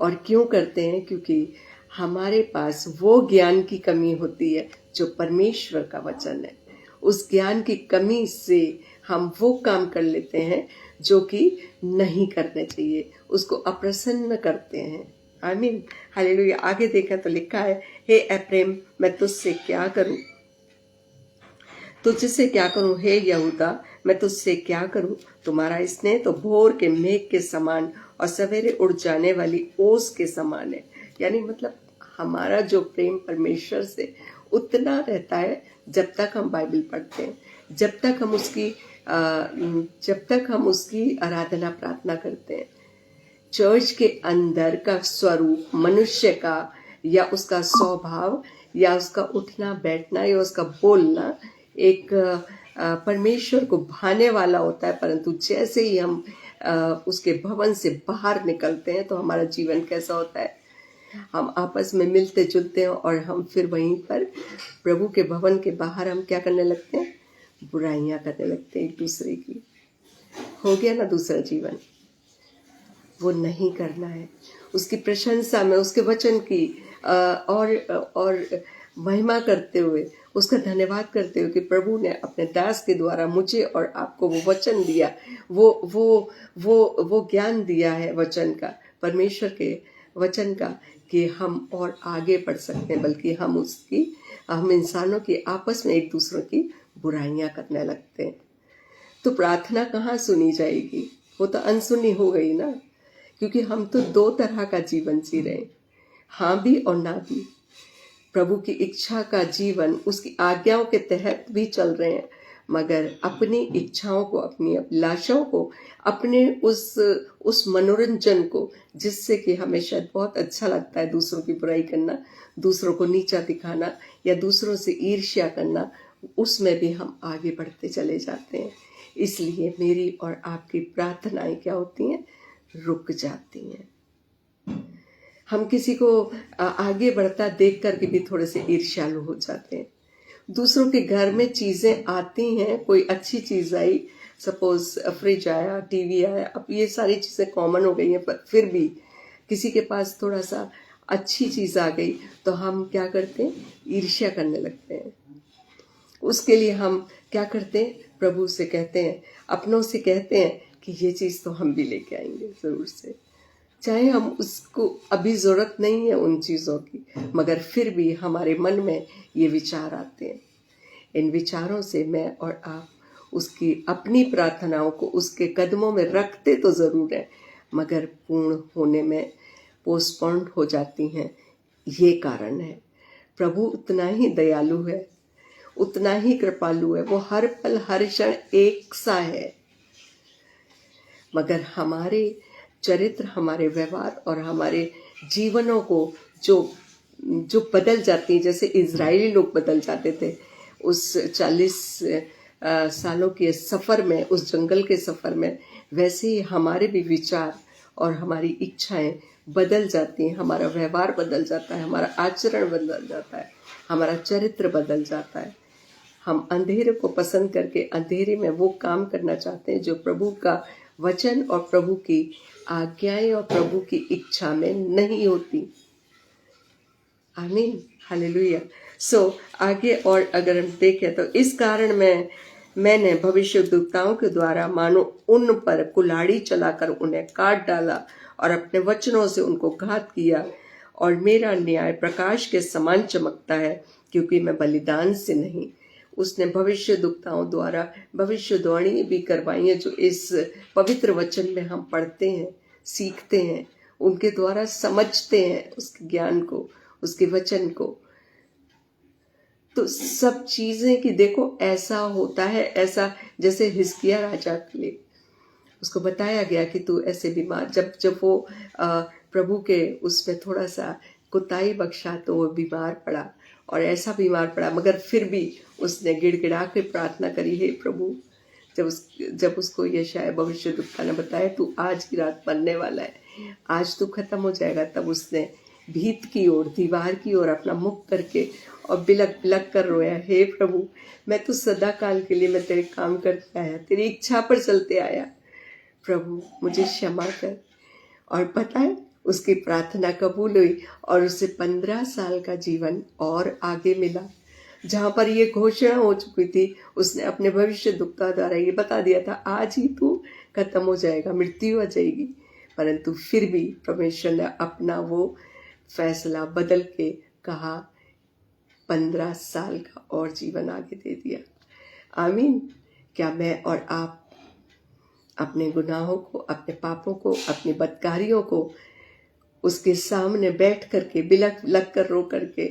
B: और क्यों करते हैं? क्योंकि हमारे पास वो ज्ञान की कमी होती है जो परमेश्वर का वचन है। उस ज्ञान की कमी से हम वो काम कर लेते हैं जो कि नहीं करने चाहिए, उसको अप्रसन्न करते हैं। आमीन, हालेलुया। आगे देखा तो लिखा है, हे एफ्रेम, मैं तुझसे क्या करूं? तुझसे क्या करूं? हे यहूदा, मैं तुझसे क्या करूं? तुम्हारा स्नेह तो भोर के मेघ के समान और सवेरे उड़ जाने वाली ओस के समान है। यानी मतलब हमारा जो प्रेम परमेश्वर से उतना रहता है जब तक हम बाइबल पढ़ते हैं, जब तक हम उसकी आराधना प्रार्थना करते हैं। चर्च के अंदर का स्वरूप मनुष्य का, या उसका स्वभाव, या उसका उठना बैठना, या उसका बोलना एक परमेश्वर को भाने वाला होता है, परंतु जैसे ही हम उसके भवन से बाहर निकलते हैं तो हमारा जीवन कैसा होता है? हम आपस में मिलते जुलते हैं और हम फिर वहीं पर प्रभु के भवन के बाहर हम क्या करने लगते हैं? बुराइयां करने लगते हैं एक दूसरे की। हो गया ना दूसरा जीवन? वो नहीं करना है। उसकी प्रशंसा में, उसके वचन की और महिमा करते हुए, उसका धन्यवाद करते हुए कि प्रभु ने अपने दास के द्वारा मुझे और आपको वो वचन दिया, वो ज्ञान दिया है वचन का, परमेश्वर के वचन का, कि हम और आगे बढ़ सकते हैं, बल्कि हम इंसानों की आपस में एक दूसरों की बुराइयां करने लगते हैं। तो प्रार्थना कहाँ सुनी जाएगी? वो तो अनसुनी हो गई ना, क्योंकि हम तो 2 तरह का जीवन जी रहे हैं, हाँ भी और ना भी। प्रभु की इच्छा का जीवन, उसकी आज्ञाओं के तहत भी चल रहे हैं, मगर अपनी इच्छाओं को, अपनी अभिलाषाओं को, अपने उस मनोरंजन को, जिससे कि हमें शायद बहुत अच्छा लगता है दूसरों की बुराई करना, दूसरों को नीचा दिखाना, या दूसरों से ईर्ष्या करना, उसमें भी हम आगे बढ़ते चले जाते हैं। इसलिए मेरी और आपकी प्रार्थनाएं क्या होती हैं? रुक जाती हैं। हम किसी को आगे बढ़ता देख करके भी थोड़े से ईर्ष्यालु हो जाते हैं। दूसरों के घर में चीजें आती हैं, कोई अच्छी चीज आई, सपोज फ्रिज आया, टीवी आया, अब ये सारी चीजें कॉमन हो गई हैं, पर फिर भी किसी के पास थोड़ा सा अच्छी चीज आ गई तो हम क्या करते हैं, ईर्ष्या करने लगते हैं। उसके लिए हम क्या करते हैं, प्रभु से कहते हैं, अपनों से कहते हैं कि ये चीज तो हम भी लेके आएंगे जरूर से, चाहे हम उसको अभी जरूरत नहीं है उन चीजों की, मगर फिर भी हमारे मन में ये विचार आते हैं। इन विचारों से मैं और आप उसकी अपनी प्रार्थनाओं को उसके कदमों में रखते तो जरूर है, मगर पूर्ण होने में पोस्टपोन्ड हो जाती हैं। ये कारण है। प्रभु उतना ही दयालु है, उतना ही कृपालु है, वो हर पल हर क्षण एक सा है, मगर हमारे चरित्र, हमारे व्यवहार और हमारे जीवनों को जो बदल जाती है, जैसे इजरायली लोग बदल जाते थे उस 40 सालों के सफर में, उस जंगल के सफर में, वैसे ही हमारे भी विचार और हमारी इच्छाएं बदल जाती हैं, हमारा व्यवहार बदल जाता है, हमारा आचरण बदल जाता है, हमारा चरित्र बदल जाता है। हम अंधेरे को पसंद करके अंधेरे में वो काम करना चाहते हैं जो प्रभु का वचन और प्रभु की आज्ञाएं और प्रभु की इच्छा में नहीं होती। आमीन, हालेलुया। सो आगे और अगर हम देखें तो इस कारण मैंने भविष्यद्वक्ताओं के द्वारा मानो उन पर कुल्हाड़ी चलाकर उन्हें काट डाला और अपने वचनों से उनको घात किया, और मेरा न्याय प्रकाश के समान चमकता है, क्योंकि मैं बलिदान से नहीं। उसने भविष्यद्वक्ताओं द्वारा भविष्यवाणी भी करवाई है, जो इस पवित्र वचन में हम पढ़ते हैं, सीखते हैं, उनके द्वारा समझते हैं उसके ज्ञान को, उसके वचन को। तो सब चीजें कि देखो ऐसा होता है, ऐसा जैसे हिजकिय्याह राजा के लिए उसको बताया गया कि तू ऐसे बीमार, जब वो प्रभु के उसमें थोड़ा सा कुताई बख्शा तो वो बीमार पड़ा, और ऐसा बीमार पड़ा, मगर फिर भी उसने गिड़गिड़ा के प्रार्थना करी, हे प्रभु। जब उसको यशायाह भविष्यद्वक्ता ने बताया तू आज की रात मरने वाला है, आज तू खत्म हो जाएगा, तब उसने भीत की ओर, दीवार की ओर अपना मुख करके और बिलक बिलक कर रोया, हे प्रभु, मैं तो सदा काल के लिए मैं तेरे काम करते आया, तेरी इच्छा पर चलते आया, प्रभु मुझे क्षमा कर। और पता है उसकी प्रार्थना कबूल हुई और उसे 15 साल का जीवन और आगे मिला। जहां पर ये घोषणा हो चुकी थी, उसने अपने भविष्यद्वक्ता द्वारा ये बता दिया था आज ही तू खत्म हो जाएगा, मृत्यु आ जाएगी, परंतु फिर भी परमेश्वर ने अपना वो फैसला बदल के कहा 15 साल का और जीवन आगे दे दिया। आमीन। क्या मैं और आप अपने गुनाहों को, अपने पापों को, अपनी बदकारियों को उसके सामने बैठ करके बिलक बिलक कर रो करके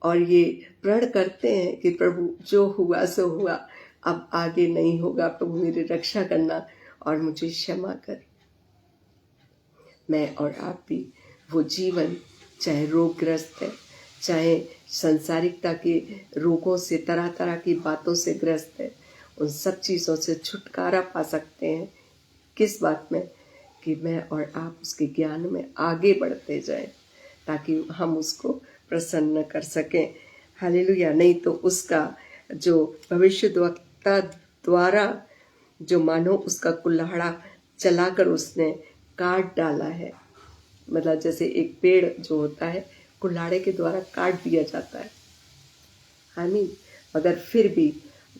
B: और ये प्रण करते हैं कि प्रभु जो हुआ सो हुआ, अब आगे नहीं होगा, प्रभु मेरी रक्षा करना और मुझे क्षमा कर। मैं और आप भी वो जीवन, चाहे रोगग्रस्त है, चाहे संसारिकता के रोगों से, तरह तरह की बातों से ग्रस्त है, उन सब चीज़ों से छुटकारा पा सकते हैं। किस बात में? कि मैं और आप उसके ज्ञान में आगे बढ़ते जाएं, ताकि हम उसको प्रसन्न कर सकें। हालेलुया। नहीं तो उसका जो भविष्यद्वक्ता द्वारा जो मानो उसका कुल्हाड़ा चलाकर उसने काट डाला है, मतलब जैसे एक पेड़ जो होता है कुल्हाड़े के द्वारा काट दिया जाता है, आमीन, मगर फिर भी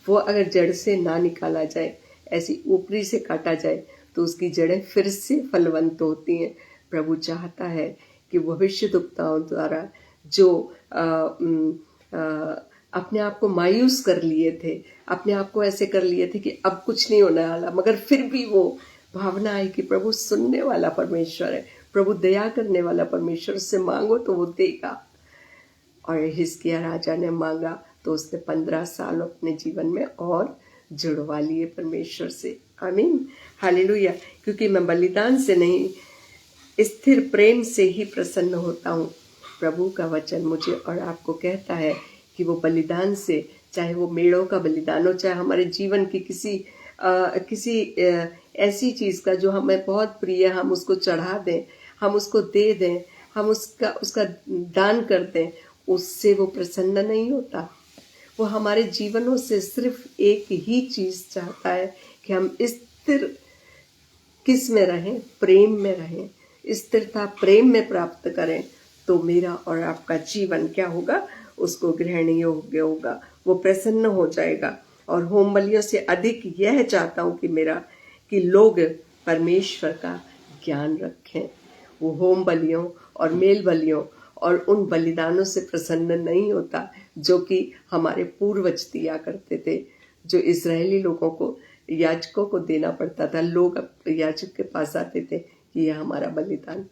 B: वो अगर जड़ से ना निकाला जाए, ऐसी ऊपरी से काटा जाए, तो उसकी जड़ें फिर से फलवंत होती हैं। प्रभु चाहता है कि भविष्यद्वक्ताओं द्वारा जो अपने आप को मायूस कर लिए थे, अपने आप को ऐसे कर लिए थे कि अब कुछ नहीं होने वाला, मगर फिर भी वो भावना है कि प्रभु सुनने वाला परमेश्वर है, प्रभु दया करने वाला परमेश्वर, उससे मांगो तो वो देगा। और हिजकिय्याह राजा ने मांगा तो उसने 15 साल अपने जीवन में और जुड़वा लिए परमेश्वर से। आमीन, हालेलुया। क्योंकि मैं बलिदान से नहीं, स्थिर प्रेम से ही प्रसन्न होता हूँ। प्रभु का वचन मुझे और आपको कहता है कि वो बलिदान से, चाहे वो मेढ़ों का बलिदान हो, चाहे हमारे जीवन की किसी ऐसी चीज का जो हमें बहुत प्रिय, हम उसको चढ़ा दें, हम उसको दे दें, हम उसका उसका दान करते हैं, उससे वो प्रसन्न नहीं होता। वो हमारे जीवनों से सिर्फ एक ही चीज चाहता है कि हम स्थिर किस में रहें, प्रेम में रहें, स्थिरता प्रेम में प्राप्त करें। तो मेरा और आपका जीवन क्या होगा, उसको ग्रहण योग्य होगा, वो प्रसन्न हो जाएगा। और होम बलियों से अधिक यह चाहता हूं कि लोग परमेश्वर का ज्ञान रखें। वो होम बलियों और मेल बलियों और उन बलिदानों से प्रसन्न नहीं होता जो कि हमारे पूर्वज दिया करते थे, जो इजरायली लोगों को, याजकों को देना पड़ता था। लोग याजक के पास आते थे कि यह हमारा बलिदान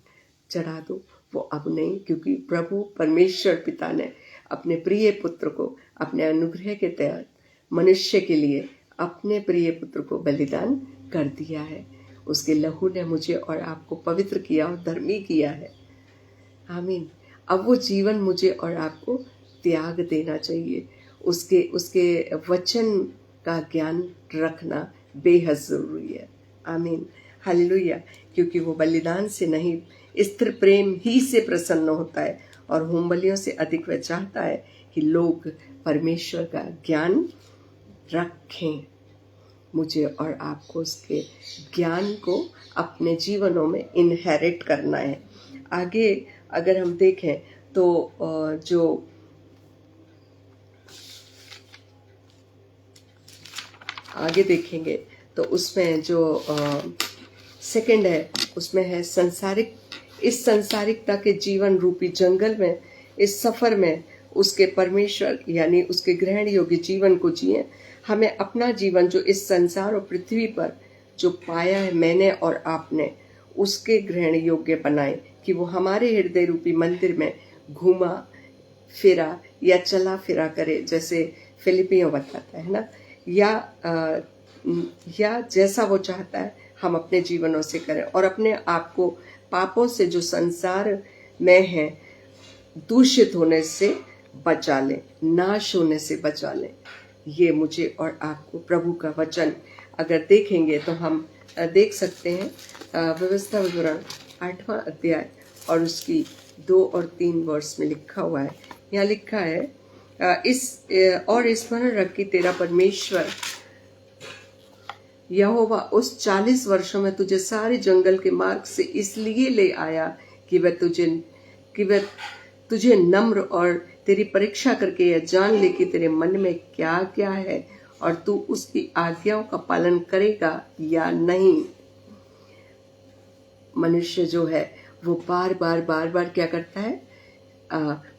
B: चढ़ा दो, वो अब नहीं, क्योंकि प्रभु परमेश्वर पिता ने अपने प्रिय पुत्र को अपने अनुग्रह के तहत मनुष्य के लिए अपने प्रिय पुत्र को बलिदान कर दिया है। उसके लहू ने मुझे और आपको पवित्र किया और धर्मी किया है। आमीन। अब वो जीवन मुझे और आपको त्याग देना चाहिए। उसके उसके वचन का ज्ञान रखना बेहद जरूरी है। आमीन, हालेलुया। क्योंकि वो बलिदान से नहीं, स्थिर प्रेम ही से प्रसन्न होता है। और होम बलियों से अधिक वह चाहता है कि लोग परमेश्वर का ज्ञान रखें। मुझे और आपको उसके ज्ञान को अपने जीवनों में इनहेरिट करना है। आगे अगर हम देखें तो जो आगे देखेंगे तो उसमें जो सेकंड है, उसमें है संसारिक, इस संसारिकता के जीवन रूपी जंगल में, इस सफर में उसके परमेश्वर यानी उसके ग्रहण योग्य जीवन को जिए। हमें अपना जीवन जो इस संसार और पृथ्वी पर जो पाया है मैंने और आपने, उसके ग्रहण योग्य बनाए कि वो हमारे हृदय रूपी मंदिर में घूमा फिरा या चला फिरा करे, जैसे फिलिपियों बताता है ना, या जैसा वो चाहता है हम अपने जीवनों से करें और अपने आप को पापों से जो संसार में है दूषित होने से बचा लें, नाश होने से बचा लें। ये मुझे और आपको प्रभु का वचन अगर देखेंगे तो हम देख सकते हैं। व्यवस्था विवरण 8वां अध्याय और उसकी 2 और 3 वर्ष में लिखा हुआ है। यहाँ लिखा है, स्मरण रख कि तेरा परमेश्वर यहोवा उस 40 वर्षों में तुझे सारे जंगल के मार्ग से इसलिए ले आया कि वह तुझे नम्र और तेरी परीक्षा करके यह जान ले कि तेरे मन में क्या क्या है और तू उसकी आज्ञाओं का पालन करेगा या नहीं। मनुष्य जो है वो बार बार क्या करता है,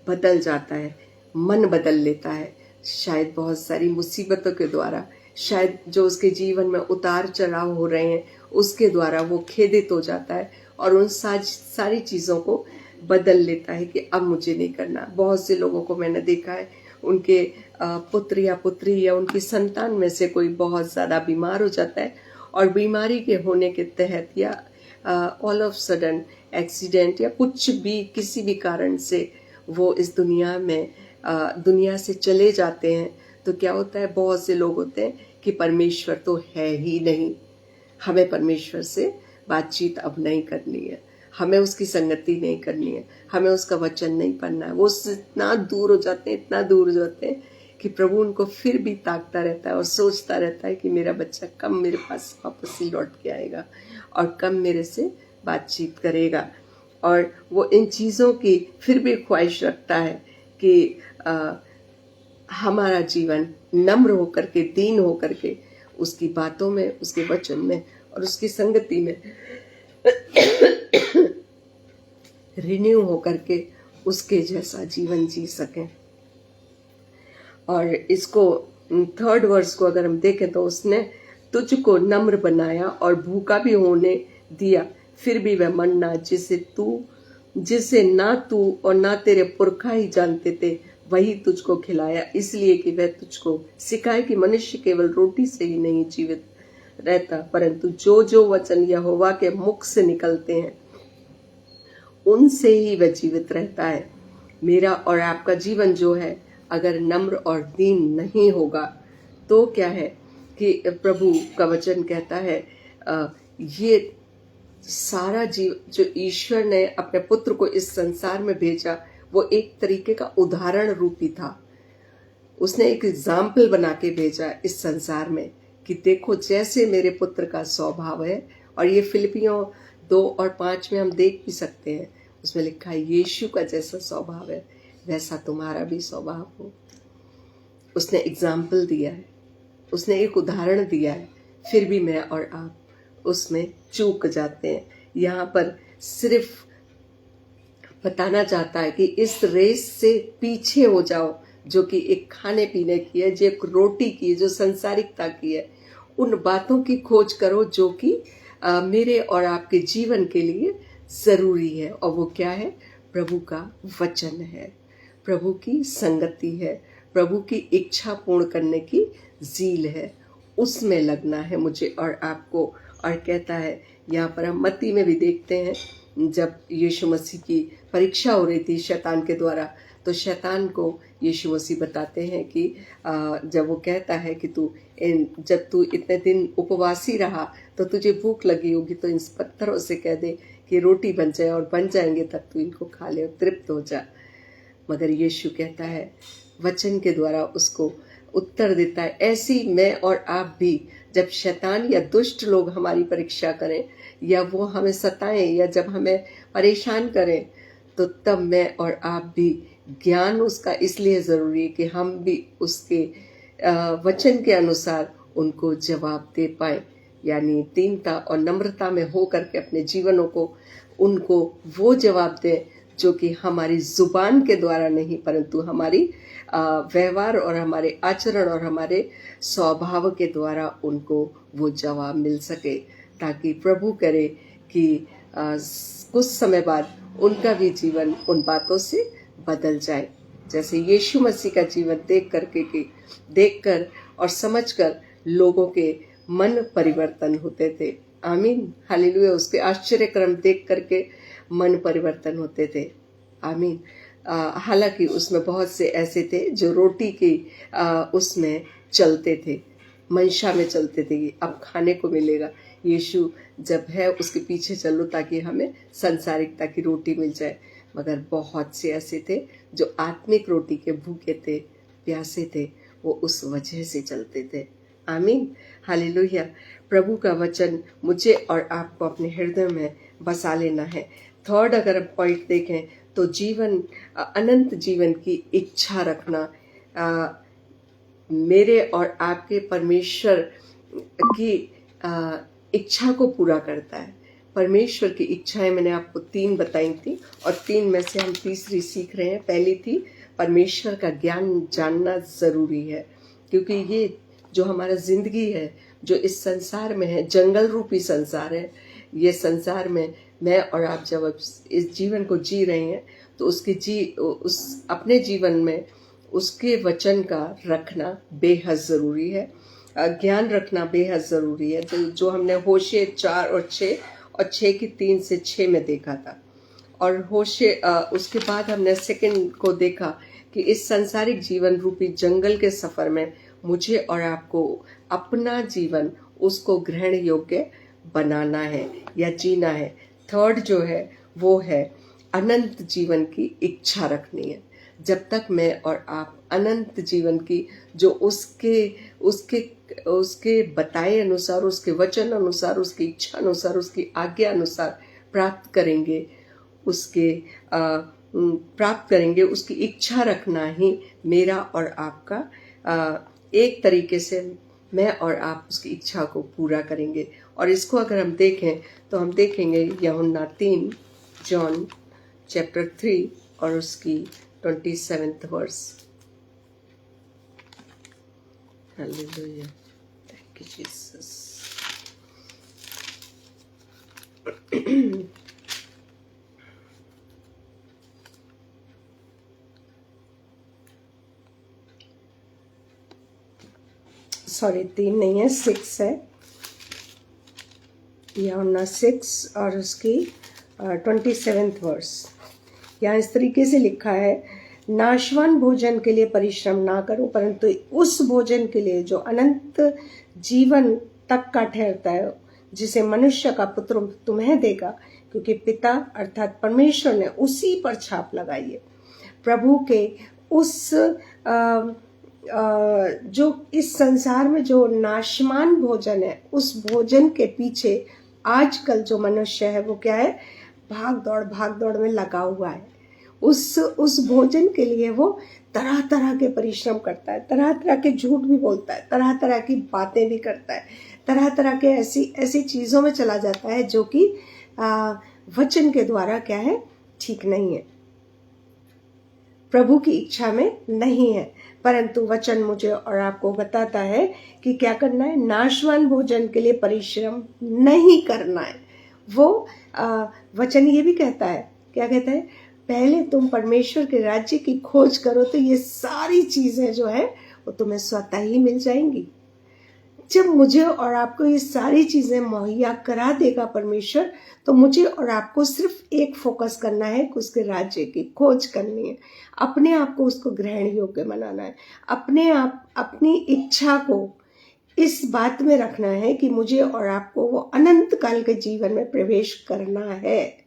B: बदल जाता है, मन बदल लेता है। शायद बहुत सारी मुसीबतों के द्वारा, शायद जो उसके जीवन में उतार चढ़ाव हो रहे हैं उसके द्वारा वो खेदित हो जाता है और उन सारी चीजों को बदल लेता है कि अब मुझे नहीं करना। बहुत से लोगों को मैंने देखा है, उनके पुत्र या पुत्री या उनकी संतान में से कोई बहुत ज्यादा बीमार हो जाता है और बीमारी के होने के तहत या ऑल ऑफ सडन एक्सीडेंट या कुछ भी किसी भी कारण से वो इस दुनिया से चले जाते हैं। तो क्या होता है, बहुत से लोग होते हैं कि परमेश्वर तो है ही नहीं, हमें परमेश्वर से बातचीत अब नहीं करनी है, हमें उसकी संगति नहीं करनी है, हमें उसका वचन नहीं पढ़ना है। वो इतना दूर हो जाते हैं, इतना दूर हो जाते हैं कि प्रभु उनको फिर भी ताकता रहता है और सोचता रहता है कि मेरा बच्चा कब मेरे पास वापस ही लौट के आएगा और कब मेरे से बातचीत करेगा। और वो इन चीज़ों की फिर भी ख्वाहिश रखता है कि हमारा जीवन नम्र होकर के, दीन होकर के, उसकी बातों में, उसके वचन में और उसकी संगति में रिन्यू होकर के उसके जैसा जीवन जी सकें। और इसको 3rd वर्स को अगर हम देखें तो उसने तुझको नम्र बनाया और भूखा भी होने दिया, फिर भी वह मन्ना जिसे ना तू और ना तेरे पुरखा ही जानते थे वही तुझको खिलाया, इसलिए कि वह तुझको सिखाए कि मनुष्य केवल रोटी से ही नहीं जीवित रहता परंतु जो जो वचन यहोवा के मुख से निकलते हैं उनसे ही वह जीवित रहता है। मेरा और आपका जीवन जो है अगर नम्र और दीन नहीं होगा तो क्या है कि प्रभु का वचन कहता है ये सारा जीव जो ईश्वर ने अपने पुत्र को इस संसार में भेजा, वो एक तरीके का उदाहरण रूपी था। उसने एक एग्जाम्पल बना के भेजा इस संसार में कि देखो जैसे मेरे पुत्र का स्वभाव है, और ये फिलिपियों 2:5 में हम देख भी सकते हैं, उसमें लिखा है यीशु का जैसा स्वभाव है वैसा तुम्हारा भी स्वभाव हो। उसने एग्जाम्पल दिया है, उसने एक उदाहरण दिया है, फिर भी मैं और आप उसमें चूक जाते हैं। यहाँ पर सिर्फ बताना चाहता है कि इस रेस से पीछे हो जाओ, जो कि एक खाने पीने की है, जो एक रोटी की है, जो संसारिकता की है। उन बातों की खोज करो जो कि मेरे और आपके जीवन के लिए जरूरी है, और वो क्या है? प्रभु का वचन है, प्रभु की संगति है, प्रभु की इच्छा पूर्ण करने की जील है। उसमें लगना है मुझे और आपको। और कहता है यहाँ पर, हम मत्ती में भी देखते हैं, जब यीशु मसीह की परीक्षा हो रही थी शैतान के द्वारा, तो शैतान को यीशु मसीह बताते हैं कि जब वो कहता है कि जब तू इतने दिन उपवासी रहा तो तुझे भूख लगी होगी, तो इन पत्थरों से कह दे कि रोटी बन जाए, और बन जाएंगे तब तू इनको खा ले और तृप्त हो जा। मगर यीशु कहता है, वचन के द्वारा उसको उत्तर देता है, ऐसी मैं और आप भी जब शैतान या दुष्ट लोग हमारी परीक्षा करें, या वो हमें सताएं, या जब हमें परेशान करें, तो तब मैं और आप भी ज्ञान उसका इसलिए ज़रूरी है कि हम भी उसके वचन के अनुसार उनको जवाब दे पाए, यानी दीनता और नम्रता में हो करके अपने जीवनों को उनको वो जवाब दें जो कि हमारी जुबान के द्वारा नहीं, परंतु हमारी व्यवहार और हमारे आचरण और हमारे स्वभाव के द्वारा उनको वो जवाब मिल सके, ताकि प्रभु करे कि कुछ समय बाद उनका भी जीवन उन बातों से बदल जाए, जैसे यीशु मसीह का जीवन देखकर और समझकर लोगों के मन परिवर्तन होते थे। आमीन, हालेलुया। उसके आश्चर्य कर्म देख करके मन परिवर्तन होते थे। आमीन। हालांकि उसमें बहुत से ऐसे थे जो रोटी की उसमें चलते थे, मंशा में चलते थे कि अब खाने को मिलेगा। यीशु जब है उसके पीछे चलो ताकि हमें संसारिकता की रोटी मिल जाए। मगर बहुत से ऐसे थे जो आत्मिक रोटी के भूखे थे, प्यासे थे, वो उस वजह से चलते थे। आमीन, हालेलुया। प्रभु का वचन मुझे और आपको अपने हृदय में बसा लेना है। थर्ड अगर हम पॉइंट देखें तो जीवन, अनंत जीवन की इच्छा रखना मेरे और आपके परमेश्वर की इच्छा को पूरा करता है। परमेश्वर की इच्छाएं मैंने आपको 3 बताई थी, और 3 में से हम तीसरी सीख रहे हैं। पहली थी परमेश्वर का ज्ञान जानना जरूरी है, क्योंकि ये जो हमारा जिंदगी है, जो इस संसार में है, जंगल रूपी संसार है। ये संसार में मैं और आप जब इस जीवन को जी रहे हैं, तो उस अपने जीवन में उसके वचन का रखना बेहद जरूरी है, ज्ञान रखना बेहद जरूरी है। जो हमने होशे 4 और 6 और 6 की 3 से 6 में देखा था। और होशे उसके बाद हमने सेकंड को देखा कि इस संसारिक जीवन रूपी जंगल के सफर में मुझे और आपको अपना जीवन उसको ग्रहण योग्य बनाना है या जीना है। थर्ड जो है वो है अनंत जीवन की इच्छा रखनी है। जब तक मैं और आप अनंत जीवन की जो उसके बताए अनुसार, उसके वचन अनुसार, उसकी इच्छा अनुसार, उसकी आज्ञा अनुसार प्राप्त करेंगे, उसकी इच्छा रखना ही मेरा और आपका एक तरीके से मैं और आप उसकी इच्छा को पूरा करेंगे। और इसको अगर हम देखें तो हम देखेंगे यूहन्ना 3, जॉन चैप्टर 3 और उसकी 27th verse. Hallelujah, thank you Jesus.
A: Sorry 3 नहीं है, 6 है। यूहन्ना 6 और उसकी 27th वर्स। यहाँ इस तरीके से लिखा है, नाशवान भोजन के लिए परिश्रम ना करो, परंतु उस भोजन के लिए जो अनंत जीवन तक का ठहरता है, जिसे मनुष्य का पुत्र तुम्हें देगा, क्योंकि पिता अर्थात परमेश्वर ने उसी पर छाप लगाई है। प्रभु के उस जो इस संसार में जो नाशमान भोजन है, उस भोजन के पीछे आजकल जो मनुष्य है वो क्या है, भाग दौड़ में लगा हुआ है। उस भोजन के लिए वो तरह तरह के परिश्रम करता है, तरह तरह के झूठ भी बोलता है, तरह तरह की बातें भी करता है, तरह तरह के ऐसी चीजों में चला जाता है जो कि वचन के द्वारा क्या है, ठीक नहीं है, प्रभु की इच्छा में नहीं है। परंतु वचन मुझे और आपको बताता है कि क्या करना है, नाशवान भोजन के लिए परिश्रम नहीं करना है। वो वचन ये भी कहता है, क्या कहता है, पहले तुम परमेश्वर के राज्य की खोज करो तो ये सारी चीजें जो है वो तुम्हें स्वतः ही मिल जाएंगी। जब मुझे और आपको ये सारी चीजें मुहैया करा देगा परमेश्वर, तो मुझे और आपको सिर्फ एक फोकस करना है कि उसके राज्य की खोज करनी है, अपने आप को उसको ग्रहण योग्य बनाना है, अपने आप अपनी इच्छा को इस बात में रखना है कि मुझे और आपको वो अनंत काल के जीवन में प्रवेश करना है,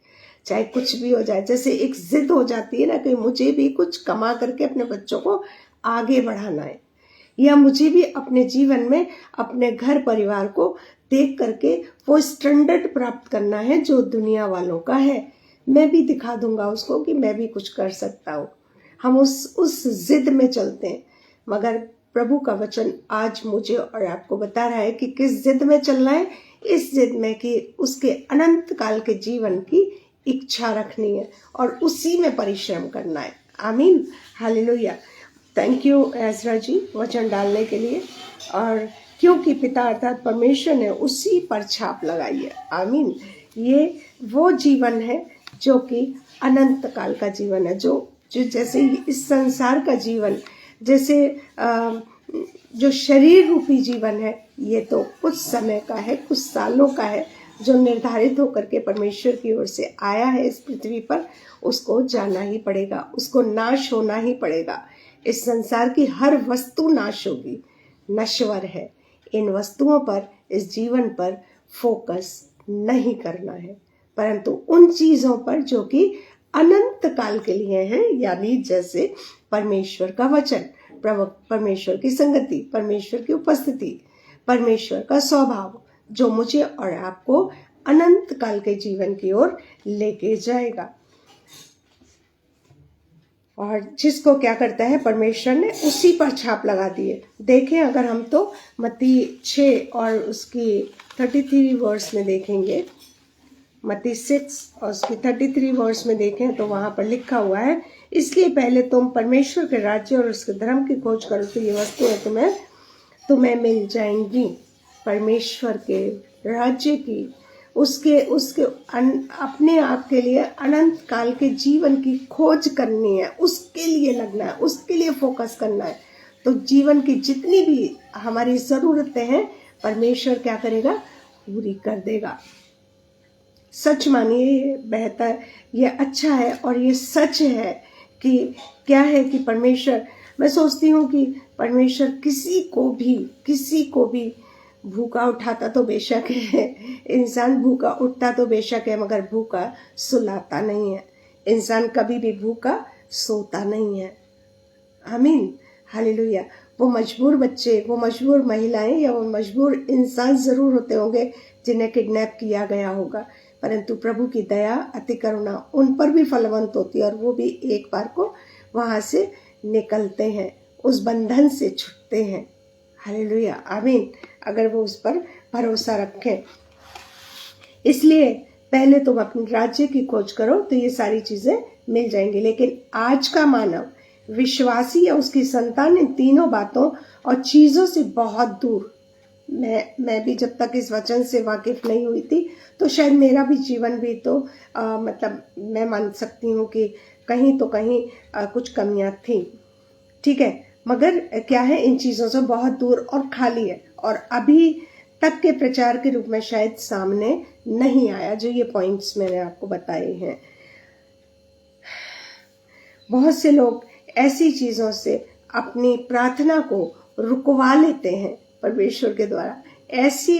A: चाहे कुछ भी हो जाए। जैसे एक जिद हो जाती है ना कि मुझे भी कुछ कमा करके अपने बच्चों को आगे बढ़ाना है, या मुझे भी अपने जीवन में अपने घर परिवार को देख करके वो स्टैंडर्ड प्राप्त करना है जो दुनिया वालों का है। मैं भी दिखा दूंगा उसको कि मैं भी कुछ कर सकता हूँ। हम उस जिद में चलते हैं, मगर प्रभु का वचन आज मुझे और आपको बता रहा है कि किस जिद में चलना है, इस जिद में कि उसके अनंत काल के जीवन की इच्छा रखनी है और उसी में परिश्रम करना है। आमीन, हालेलुया। थैंक यू एजरा जी वचन डालने के लिए। और क्योंकि पिता अर्थात परमेश्वर ने उसी पर छाप लगाई है। आमीन। ये वो जीवन है जो कि अनंत काल का जीवन है, जो जैसे इस संसार का जीवन, जैसे जो शरीर रूपी जीवन है, ये तो कुछ समय का है, कुछ सालों का है, जो निर्धारित होकर के परमेश्वर की ओर से आया है इस पृथ्वी पर, उसको जाना ही पड़ेगा, उसको नाश होना ही पड़ेगा। इस संसार की हर वस्तु नाश होगी, नश्वर है। इन वस्तुओं पर, इस जीवन पर फोकस नहीं करना है, परंतु उन चीजों पर जो कि अनंत काल के लिए हैं, यानी जैसे परमेश्वर का वचन, परमेश्वर की संगति, परमेश्वर की उपस्थिति, परमेश्वर का स्वभाव, जो मुझे और आपको अनंत काल के जीवन की ओर लेके जाएगा। और जिसको क्या करता है परमेश्वर ने उसी पर छाप लगा दी है। देखें, अगर हम तो मत्ती 6 और उसकी 33 वर्स में देखेंगे, मत्ती 6 और उसकी 33 वर्स में देखें तो वहां पर लिखा हुआ है, इसलिए पहले तुम परमेश्वर के राज्य और उसके धर्म की खोज करो तो ये वस्तुएं तुम्हें मिल जाएंगी। परमेश्वर के राज्य की, उसके अपने आप के लिए अनंत काल के जीवन की खोज करनी है, उसके लिए लगना है, उसके लिए फोकस करना है। तो जीवन की जितनी भी हमारी जरूरतें हैं परमेश्वर क्या करेगा, पूरी कर देगा। सच मानिए, ये बेहतर, ये अच्छा है और ये सच है कि क्या है कि परमेश्वर, मैं सोचती हूँ कि परमेश्वर किसी को भी भूखा उठाता तो बेशक है, इंसान भूखा उठता तो बेशक है, मगर भूखा सुलाता नहीं है। इंसान कभी भी भूखा सोता नहीं है। आमीन, हालेलुया। वो मजबूर बच्चे, वो मजबूर महिलाएं या वो मजबूर इंसान जरूर होते होंगे जिन्हें किडनैप किया गया होगा, परंतु प्रभु की दया, अति करुणा उन पर भी फलवंत होती है और वो भी एक बार को वहां से निकलते हैं, उस बंधन से छूटते हैं। हालेलुया, आमीन, अगर वो उस पर भरोसा रखें। इसलिए पहले तुम अपने राज्य की खोज करो तो ये सारी चीजें मिल जाएंगी। लेकिन आज का मानव, विश्वासी या उसकी संतान, इन तीनों बातों और चीजों से बहुत दूर। मैं भी जब तक इस वचन से वाकिफ नहीं हुई थी तो शायद मेरा भी जीवन भी तो मतलब मैं मान सकती हूँ कि कहीं तो कहीं कुछ कमियां थी, ठीक है, मगर क्या है, इन चीजों से बहुत दूर और खाली है, और अभी तक के प्रचार के रूप में शायद सामने नहीं आया जो ये पॉइंट्स मैंने आपको बताए हैं। बहुत से लोग ऐसी चीजों से अपनी प्रार्थना को रुकवा लेते हैं परमेश्वर के द्वारा। ऐसी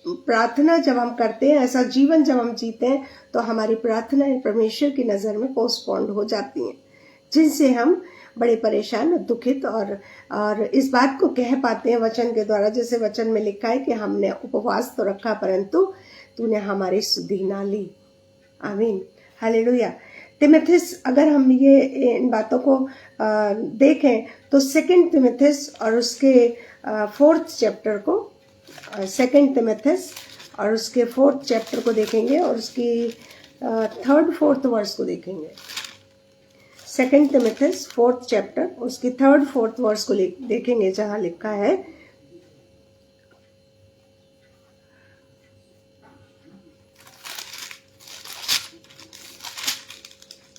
A: प्रार्थना जब हम करते हैं, ऐसा जीवन जब हम जीते हैं, तो हमारी प्रार्थनाएं परमेश्वर की नज़र में पोस्टपोन्ड हो जाती हैं, जिनसे हम बड़े परेशान और दुखित और इस बात को कह पाते हैं वचन के द्वारा, जैसे वचन में लिखा है कि हमने उपवास तो रखा परंतु तूने हमारी सुधि ना ली। आमीन, हालेलुया। तिमुथियुस, अगर हम ये इन बातों को देखें तो 2 तिमुथियुस और उसके 4th चैप्टर को, 2 तिमुथियुस और उसके 4th चैप्टर को देखेंगे और उसकी 3rd 4th वर्स को देखेंगे। 2 तिमुथियुस 4th चैप्टर उसकी 3rd 4th वर्स को देखेंगे, जहाँ लिखा है,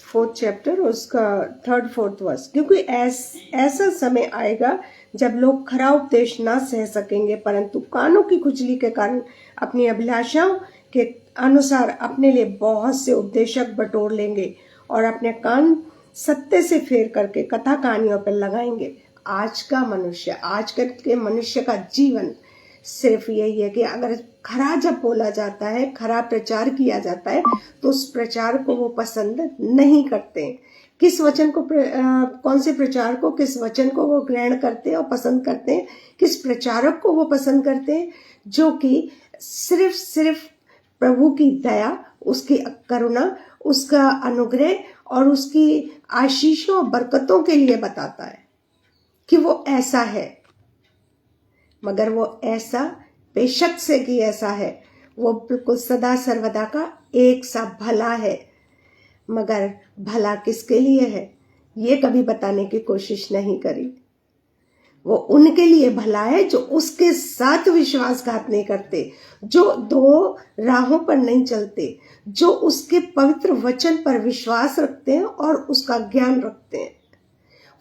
A: फोर्थ चैप्टर उसका 3rd 4th वर्स, क्योंकि ऐसा समय आएगा जब लोग खरा उपदेश ना सह सकेंगे, परंतु कानों की खुजली के कारण अपनी अभिलाषाओं के अनुसार अपने लिए बहुत से उपदेशक बटोर लेंगे और अपने कान सत्य से फेर करके कथा कहानियों पर लगाएंगे। आज के मनुष्य का जीवन सिर्फ यही है कि अगर खरा जब बोला जाता है, खरा प्रचार किया जाता है, तो उस प्रचार को वो पसंद नहीं करते। किस वचन को कौन से प्रचार को, किस वचन को वो ग्रहण करते हैं और पसंद करते हैं, किस प्रचारक को वो पसंद करते हैं, जो कि सिर्फ प्रभु की दया, उसकी करुणा, उसका अनुग्रह और उसकी आशीषों और बरकतों के लिए बताता है कि वो ऐसा है। मगर वो ऐसा बेशक से कि ऐसा है, वो बिल्कुल सदा सर्वदा का एक सा भला है, मगर भला किसके लिए है ये कभी बताने की कोशिश नहीं करी। वो उनके लिए भला है जो उसके साथ विश्वासघात नहीं करते, जो दो राहों पर नहीं चलते, जो उसके पवित्र वचन पर विश्वास रखते हैं और उसका ज्ञान रखते हैं।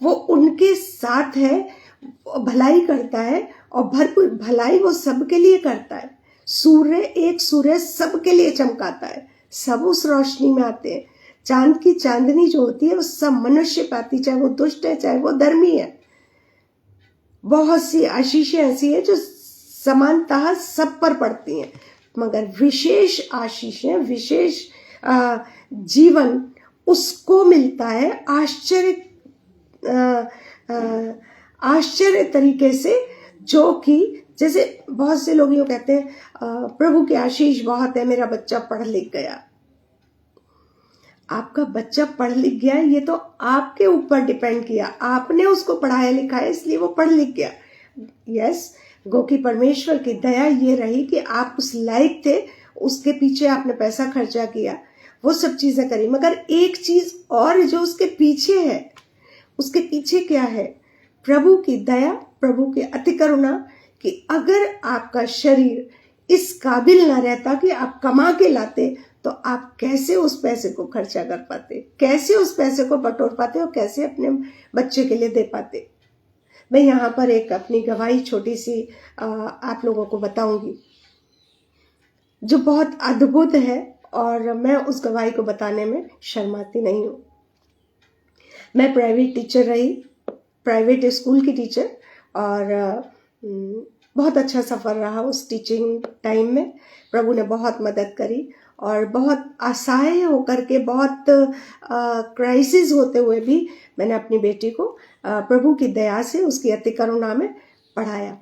A: वो उनके साथ है, भलाई करता है और भरपूर भलाई वो सबके लिए करता है। सूर्य सबके लिए चमकाता है, सब उस रोशनी में आते हैं। चांद की चांदनी जो होती है वो सब मनुष्य पाती, चाहे वो दुष्ट है चाहे वो धर्मी है। बहुत सी आशीषें ऐसी है जो समानतः सब पर पड़ती हैं, मगर विशेष आशीषें, विशेष जीवन उसको मिलता है आश्चर्य तरीके से, जो कि जैसे बहुत से लोग यूँ कहते हैं प्रभु की आशीष बहुत है, मेरा बच्चा पढ़ लिख गया। आपका बच्चा पढ़ लिख गया ये तो आपके ऊपर डिपेंड किया, आपने उसको पढ़ाया लिखाया इसलिए वो पढ़ लिख गया। यस, गो कि परमेश्वर की दया ये रही कि आप उस लायक थे, उसके पीछे आपने पैसा खर्चा किया, वो सब चीजें करी। मगर एक चीज और जो उसके पीछे है, उसके पीछे क्या है? प्रभु की दया, प्रभु की अति करुणा, कि अगर आपका शरीर इस काबिल ना रहता कि आप कमा के लाते, तो आप कैसे उस पैसे को खर्चा कर पाते, कैसे उस पैसे को बटोर पाते और कैसे अपने बच्चे के लिए दे पाते। मैं यहाँ पर एक अपनी गवाही छोटी सी आप लोगों को बताऊंगी, जो बहुत अद्भुत है और मैं उस गवाही को बताने में शर्माती नहीं हूँ। मैं प्राइवेट टीचर रही, प्राइवेट स्कूल की टीचर, और बहुत अच्छा सफ़र रहा उस टीचिंग टाइम में। प्रभु ने बहुत मदद करी और बहुत असहाय होकर के, बहुत क्राइसिस होते हुए भी मैंने अपनी बेटी को प्रभु की दया से, उसकी अति करुणा में पढ़ाया।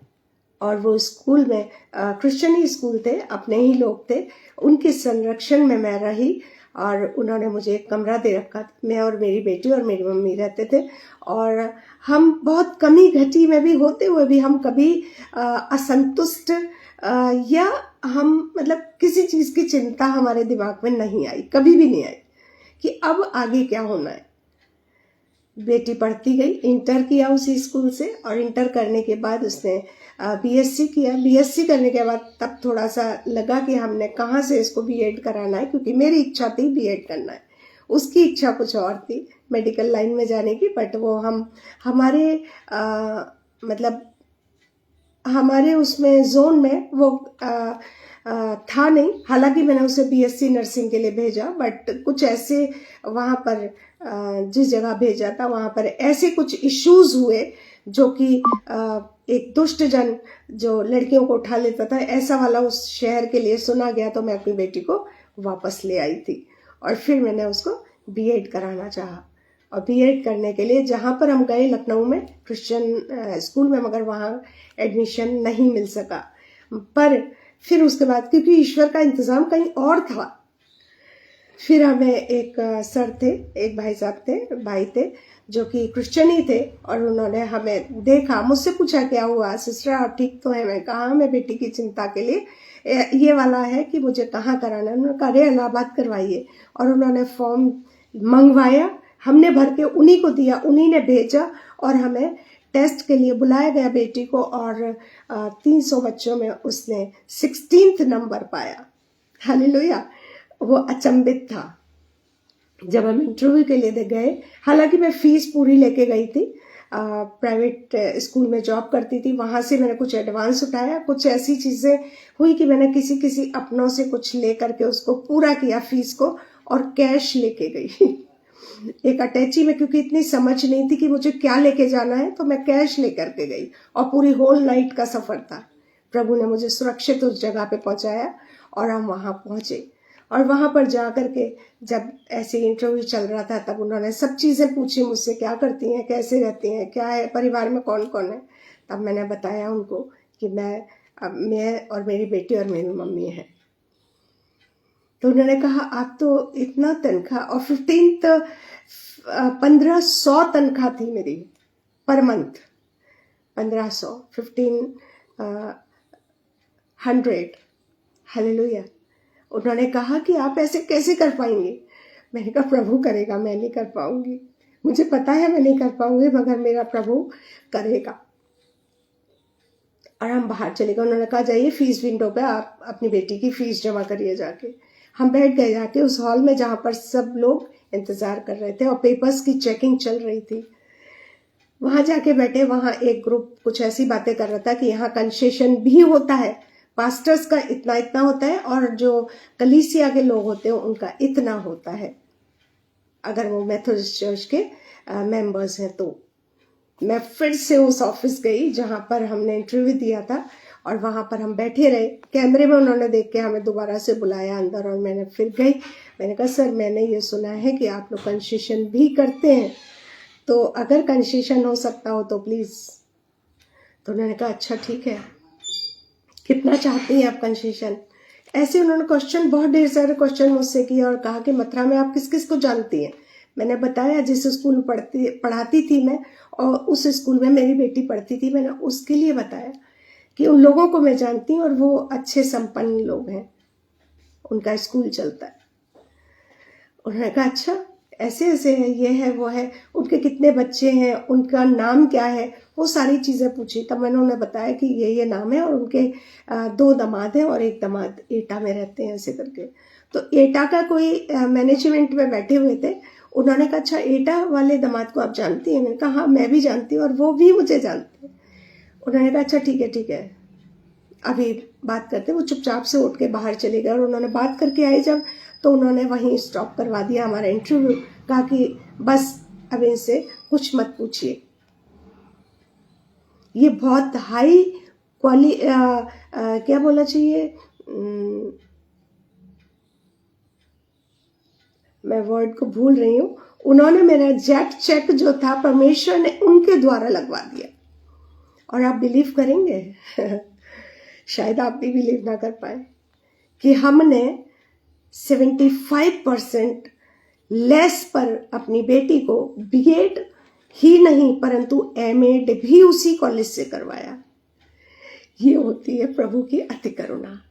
A: और वो स्कूल में क्रिश्चियन ही स्कूल थे, अपने ही लोग थे, उनके संरक्षण में मैं रही और उन्होंने मुझे एक कमरा दे रखा था। मैं और मेरी बेटी और मेरी मम्मी रहते थे, और हम बहुत कमी घटी में भी होते हुए भी हम कभी असंतुष्ट या हम मतलब किसी चीज़ की चिंता हमारे दिमाग में नहीं आई, कभी भी नहीं आई कि अब आगे क्या होना है। बेटी पढ़ती गई, इंटर किया उसी स्कूल से, और इंटर करने के बाद उसने बीएससी किया। बीएससी करने के बाद तब थोड़ा सा लगा कि हमने कहाँ से इसको बीएड कराना है, क्योंकि मेरी इच्छा थी बीएड करना है, उसकी इच्छा कुछ और थी मेडिकल लाइन में जाने की। बट वो हमारे मतलब हमारे उसमें जोन में वो था नहीं। हालांकि मैंने उसे बीएससी नर्सिंग के लिए भेजा, बट कुछ ऐसे वहाँ पर जिस जगह भेजा था वहाँ पर ऐसे कुछ इश्यूज हुए जो कि एक दुष्ट जन जो लड़कियों को उठा लेता था, ऐसा वाला उस शहर के लिए सुना गया, तो मैं अपनी बेटी को वापस ले आई थी। और फिर मैंने उसको बीएड कराना चाहा, और बीएड करने के लिए जहाँ पर हम गए लखनऊ में क्रिश्चियन स्कूल में, मगर वहाँ एडमिशन नहीं मिल सका। पर फिर उसके बाद क्योंकि ईश्वर का इंतज़ाम कहीं और था, फिर हमें एक सर थे, एक भाई साहब थे, भाई थे जो कि क्रिश्चियन ही थे, और उन्होंने हमें देखा, मुझसे पूछा क्या हुआ सिस्टर आप ठीक तो है? मैं कहा मैं बेटी की चिंता के लिए ये वाला है कि मुझे कहाँ कराना है। उन्होंने कहा अरे इलाहाबाद करवाइए, और उन्होंने फॉर्म मंगवाया, हमने भर के उन्हीं को दिया, उन्हीं ने भेजा, और हमें टेस्ट के लिए बुलाया गया बेटी को, और 300 बच्चों में उसने 16th नंबर पाया। हालेलुया। वो अचंभित था जब हम इंटरव्यू के लिए गए। हालांकि मैं फीस पूरी लेके गई थी, प्राइवेट स्कूल में जॉब करती थी, वहां से मैंने कुछ एडवांस उठाया, कुछ ऐसी चीजें हुई कि मैंने किसी अपनों से कुछ ले करके उसको पूरा किया फीस को, और कैश लेके गई एक अटैची में, क्योंकि इतनी समझ नहीं थी कि मुझे क्या लेके जाना है, तो मैं कैश लेकर के गई, और पूरी होल नाइट का सफर था। प्रभु ने मुझे सुरक्षित उस जगह पे पहुंचाया, और हम वहां पहुंचे। और वहां पर जा करके जब ऐसे इंटरव्यू चल रहा था, तब उन्होंने सब चीजें पूछी मुझसे, क्या करती हैं, कैसे रहती हैं, क्या है, परिवार में कौन कौन है। तब मैंने बताया उनको कि मैं और मेरी बेटी और मेरी मम्मी है। तो उन्होंने कहा आप तो इतना तनख्वाह, और 1500 तनख्वाह थी मेरी पर मंथ, 1500, 1500। हालेलुया। उन्होंने कहा कि आप ऐसे कैसे कर पाएंगे? मैंने कहा प्रभु करेगा, मैं नहीं कर पाऊंगी, मुझे पता है मैं नहीं कर पाऊंगी, मगर मेरा प्रभु करेगा। और हम बाहर चले गए। उन्होंने कहा जाइए फीस विंडो पे आप अपनी बेटी की फीस जमा करिए जाके। हम बैठ गए जाके उस हॉल में जहां पर सब लोग इंतजार कर रहे थे और पेपर्स की चेकिंग चल रही थी। वहां जाके बैठे, वहां एक ग्रुप कुछ ऐसी बातें कर रहा था कि यहाँ कंसेशन भी होता है, पास्टर्स का इतना इतना होता है, और जो कलीसिया के लोग होते हैं उनका इतना होता है, अगर वो मेथोडिस्ट चर्च के मेंबर्स हैं तो। मैं फिर से उस ऑफिस गई जहां पर हमने इंटरव्यू दिया था, और वहां पर हम बैठे रहे। कैमरे में उन्होंने देख के हमें दोबारा से बुलाया अंदर, और मैंने फिर गई। मैंने कहा सर मैंने ये सुना है कि आप लोग कंसेशन भी करते हैं, तो अगर कंसेशन हो सकता हो तो प्लीज। तो उन्होंने कहा अच्छा ठीक है, कितना चाहती हैं आप कंसेशन? ऐसे उन्होंने क्वेश्चन, बहुत ढेर सारे क्वेश्चन मुझसे किए, और कहा कि मथुरा में आप किस किस को जानती हैं? मैंने बताया जिस स्कूल में पढ़ाती थी मैं, और उस स्कूल में मेरी बेटी पढ़ती थी, मैंने उसके लिए बताया कि उन लोगों को मैं जानती हूँ, और वो अच्छे संपन्न लोग हैं, उनका स्कूल चलता है। उन्होंने कहा अच्छा ऐसे ऐसे है, ये है वो है, उनके कितने बच्चे हैं, उनका नाम क्या है, वो सारी चीजें पूछी। तब मैंने उन्हें बताया कि ये नाम है, और उनके 2 दामाद हैं, और एक दामाद एटा में रहते हैं, ऐसे करके। तो एटा का कोई मैनेजमेंट में बैठे हुए थे। उन्होंने कहा अच्छा एटा वाले दामाद को आप जानती हैं? मैंने कहा हाँ मैं भी जानती हूँ, और वो भी मुझे जानते हैं। उन्होंने कहा अच्छा ठीक है, अभी बात करते। वो चुपचाप से उठ के बाहर चले गए, और उन्होंने बात करके आए जब, तो उन्होंने वहीं स्टॉप करवा दिया हमारा इंटरव्यू। कहा कि बस अब इनसे कुछ मत पूछिए। ये बहुत हाई क्या बोलना चाहिए, मैं वर्ड को भूल रही हूँ। उन्होंने मेरा जेट चेक जो था परमेश्वर ने उनके द्वारा लगवा दिया। और आप बिलीव करेंगे शायद आप भी बिलीव ना कर पाए कि हमने 75% लेस पर अपनी बेटी को बीएड ही नहीं परंतु एमएड भी उसी कॉलेज से करवाया। ये होती है प्रभु की अति करुणा,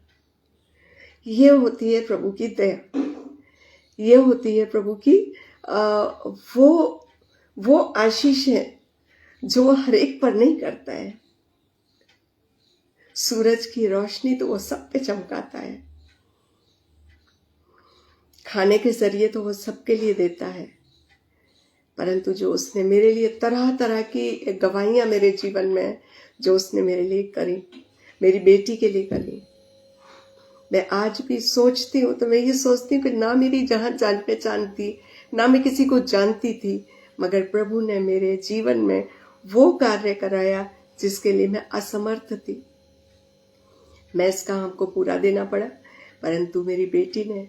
A: ये होती है प्रभु की दया, ये होती है प्रभु की वो आशीष है जो हर एक पर नहीं करता है। सूरज की रोशनी तो वो सब पे चमकाता है, खाने के जरिए तो वो सबके लिए देता है, परंतु जो उसने मेरे लिए तरह तरह की गवाहियां मेरे जीवन में जो उसने मेरे लिए करी, मेरी बेटी के लिए करी, मैं आज भी सोचती हूँ तो मैं ये सोचती हूँ कि ना मेरी जहाँ जान पहचान थी, ना मैं किसी को जानती थी, मगर प्रभु ने मेरे जीवन में
B: वो कार्य कराया जिसके लिए मैं असमर्थ थी। मैं इस काम को पूरा देना पड़ा, परंतु मेरी बेटी ने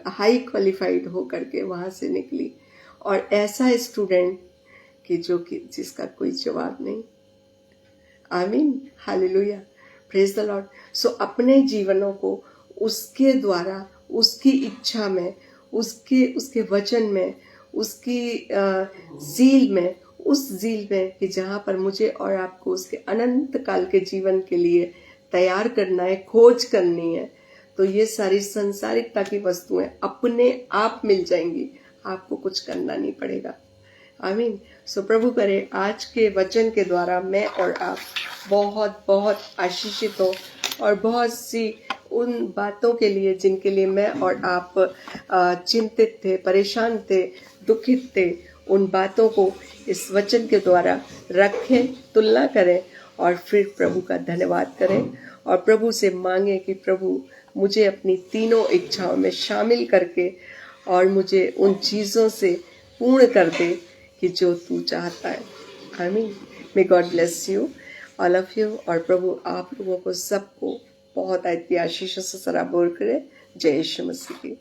B: हाई क्वालिफाइड होकर के वहां से निकली, और ऐसा स्टूडेंट कि जिसका कोई जवाब नहीं। आमीन, हालेलुया, प्रेज द लॉर्ड। सो अपने जीवनों को उसके द्वारा, उसकी इच्छा में, उसके वचन में, उसकी ज़ील में, उस ज़ील में कि जहाँ पर मुझे और आपको उसके अनंत काल के जीवन के लिए तैयार करना है, खोज करनी है, तो ये सारी संसारिकता की वस्तुएं अपने आप मिल जाएंगी, आपको कुछ करना नहीं पड़ेगा। आमीन। सो प्रभु करे आज के वचन के द्वारा मैं और आप बहुत बहुत आशीषित हो, और बहुत सी उन बातों के लिए जिनके लिए मैं और आप चिंतित थे, परेशान थे, दुखित थे, उन बातों को इस वचन के द्वारा रखें, तुलना करें, और फिर प्रभु का धन्यवाद करें, और प्रभु से मांगे कि प्रभु मुझे अपनी तीनों इच्छाओं में शामिल करके और मुझे उन चीज़ों से पूर्ण कर दे कि जो तू चाहता है। आमीन। May God bless you, all of you, और प्रभु आप लोगों को सबको बहुत आशीष से सराबोर करे। जय यीशु मसीह की।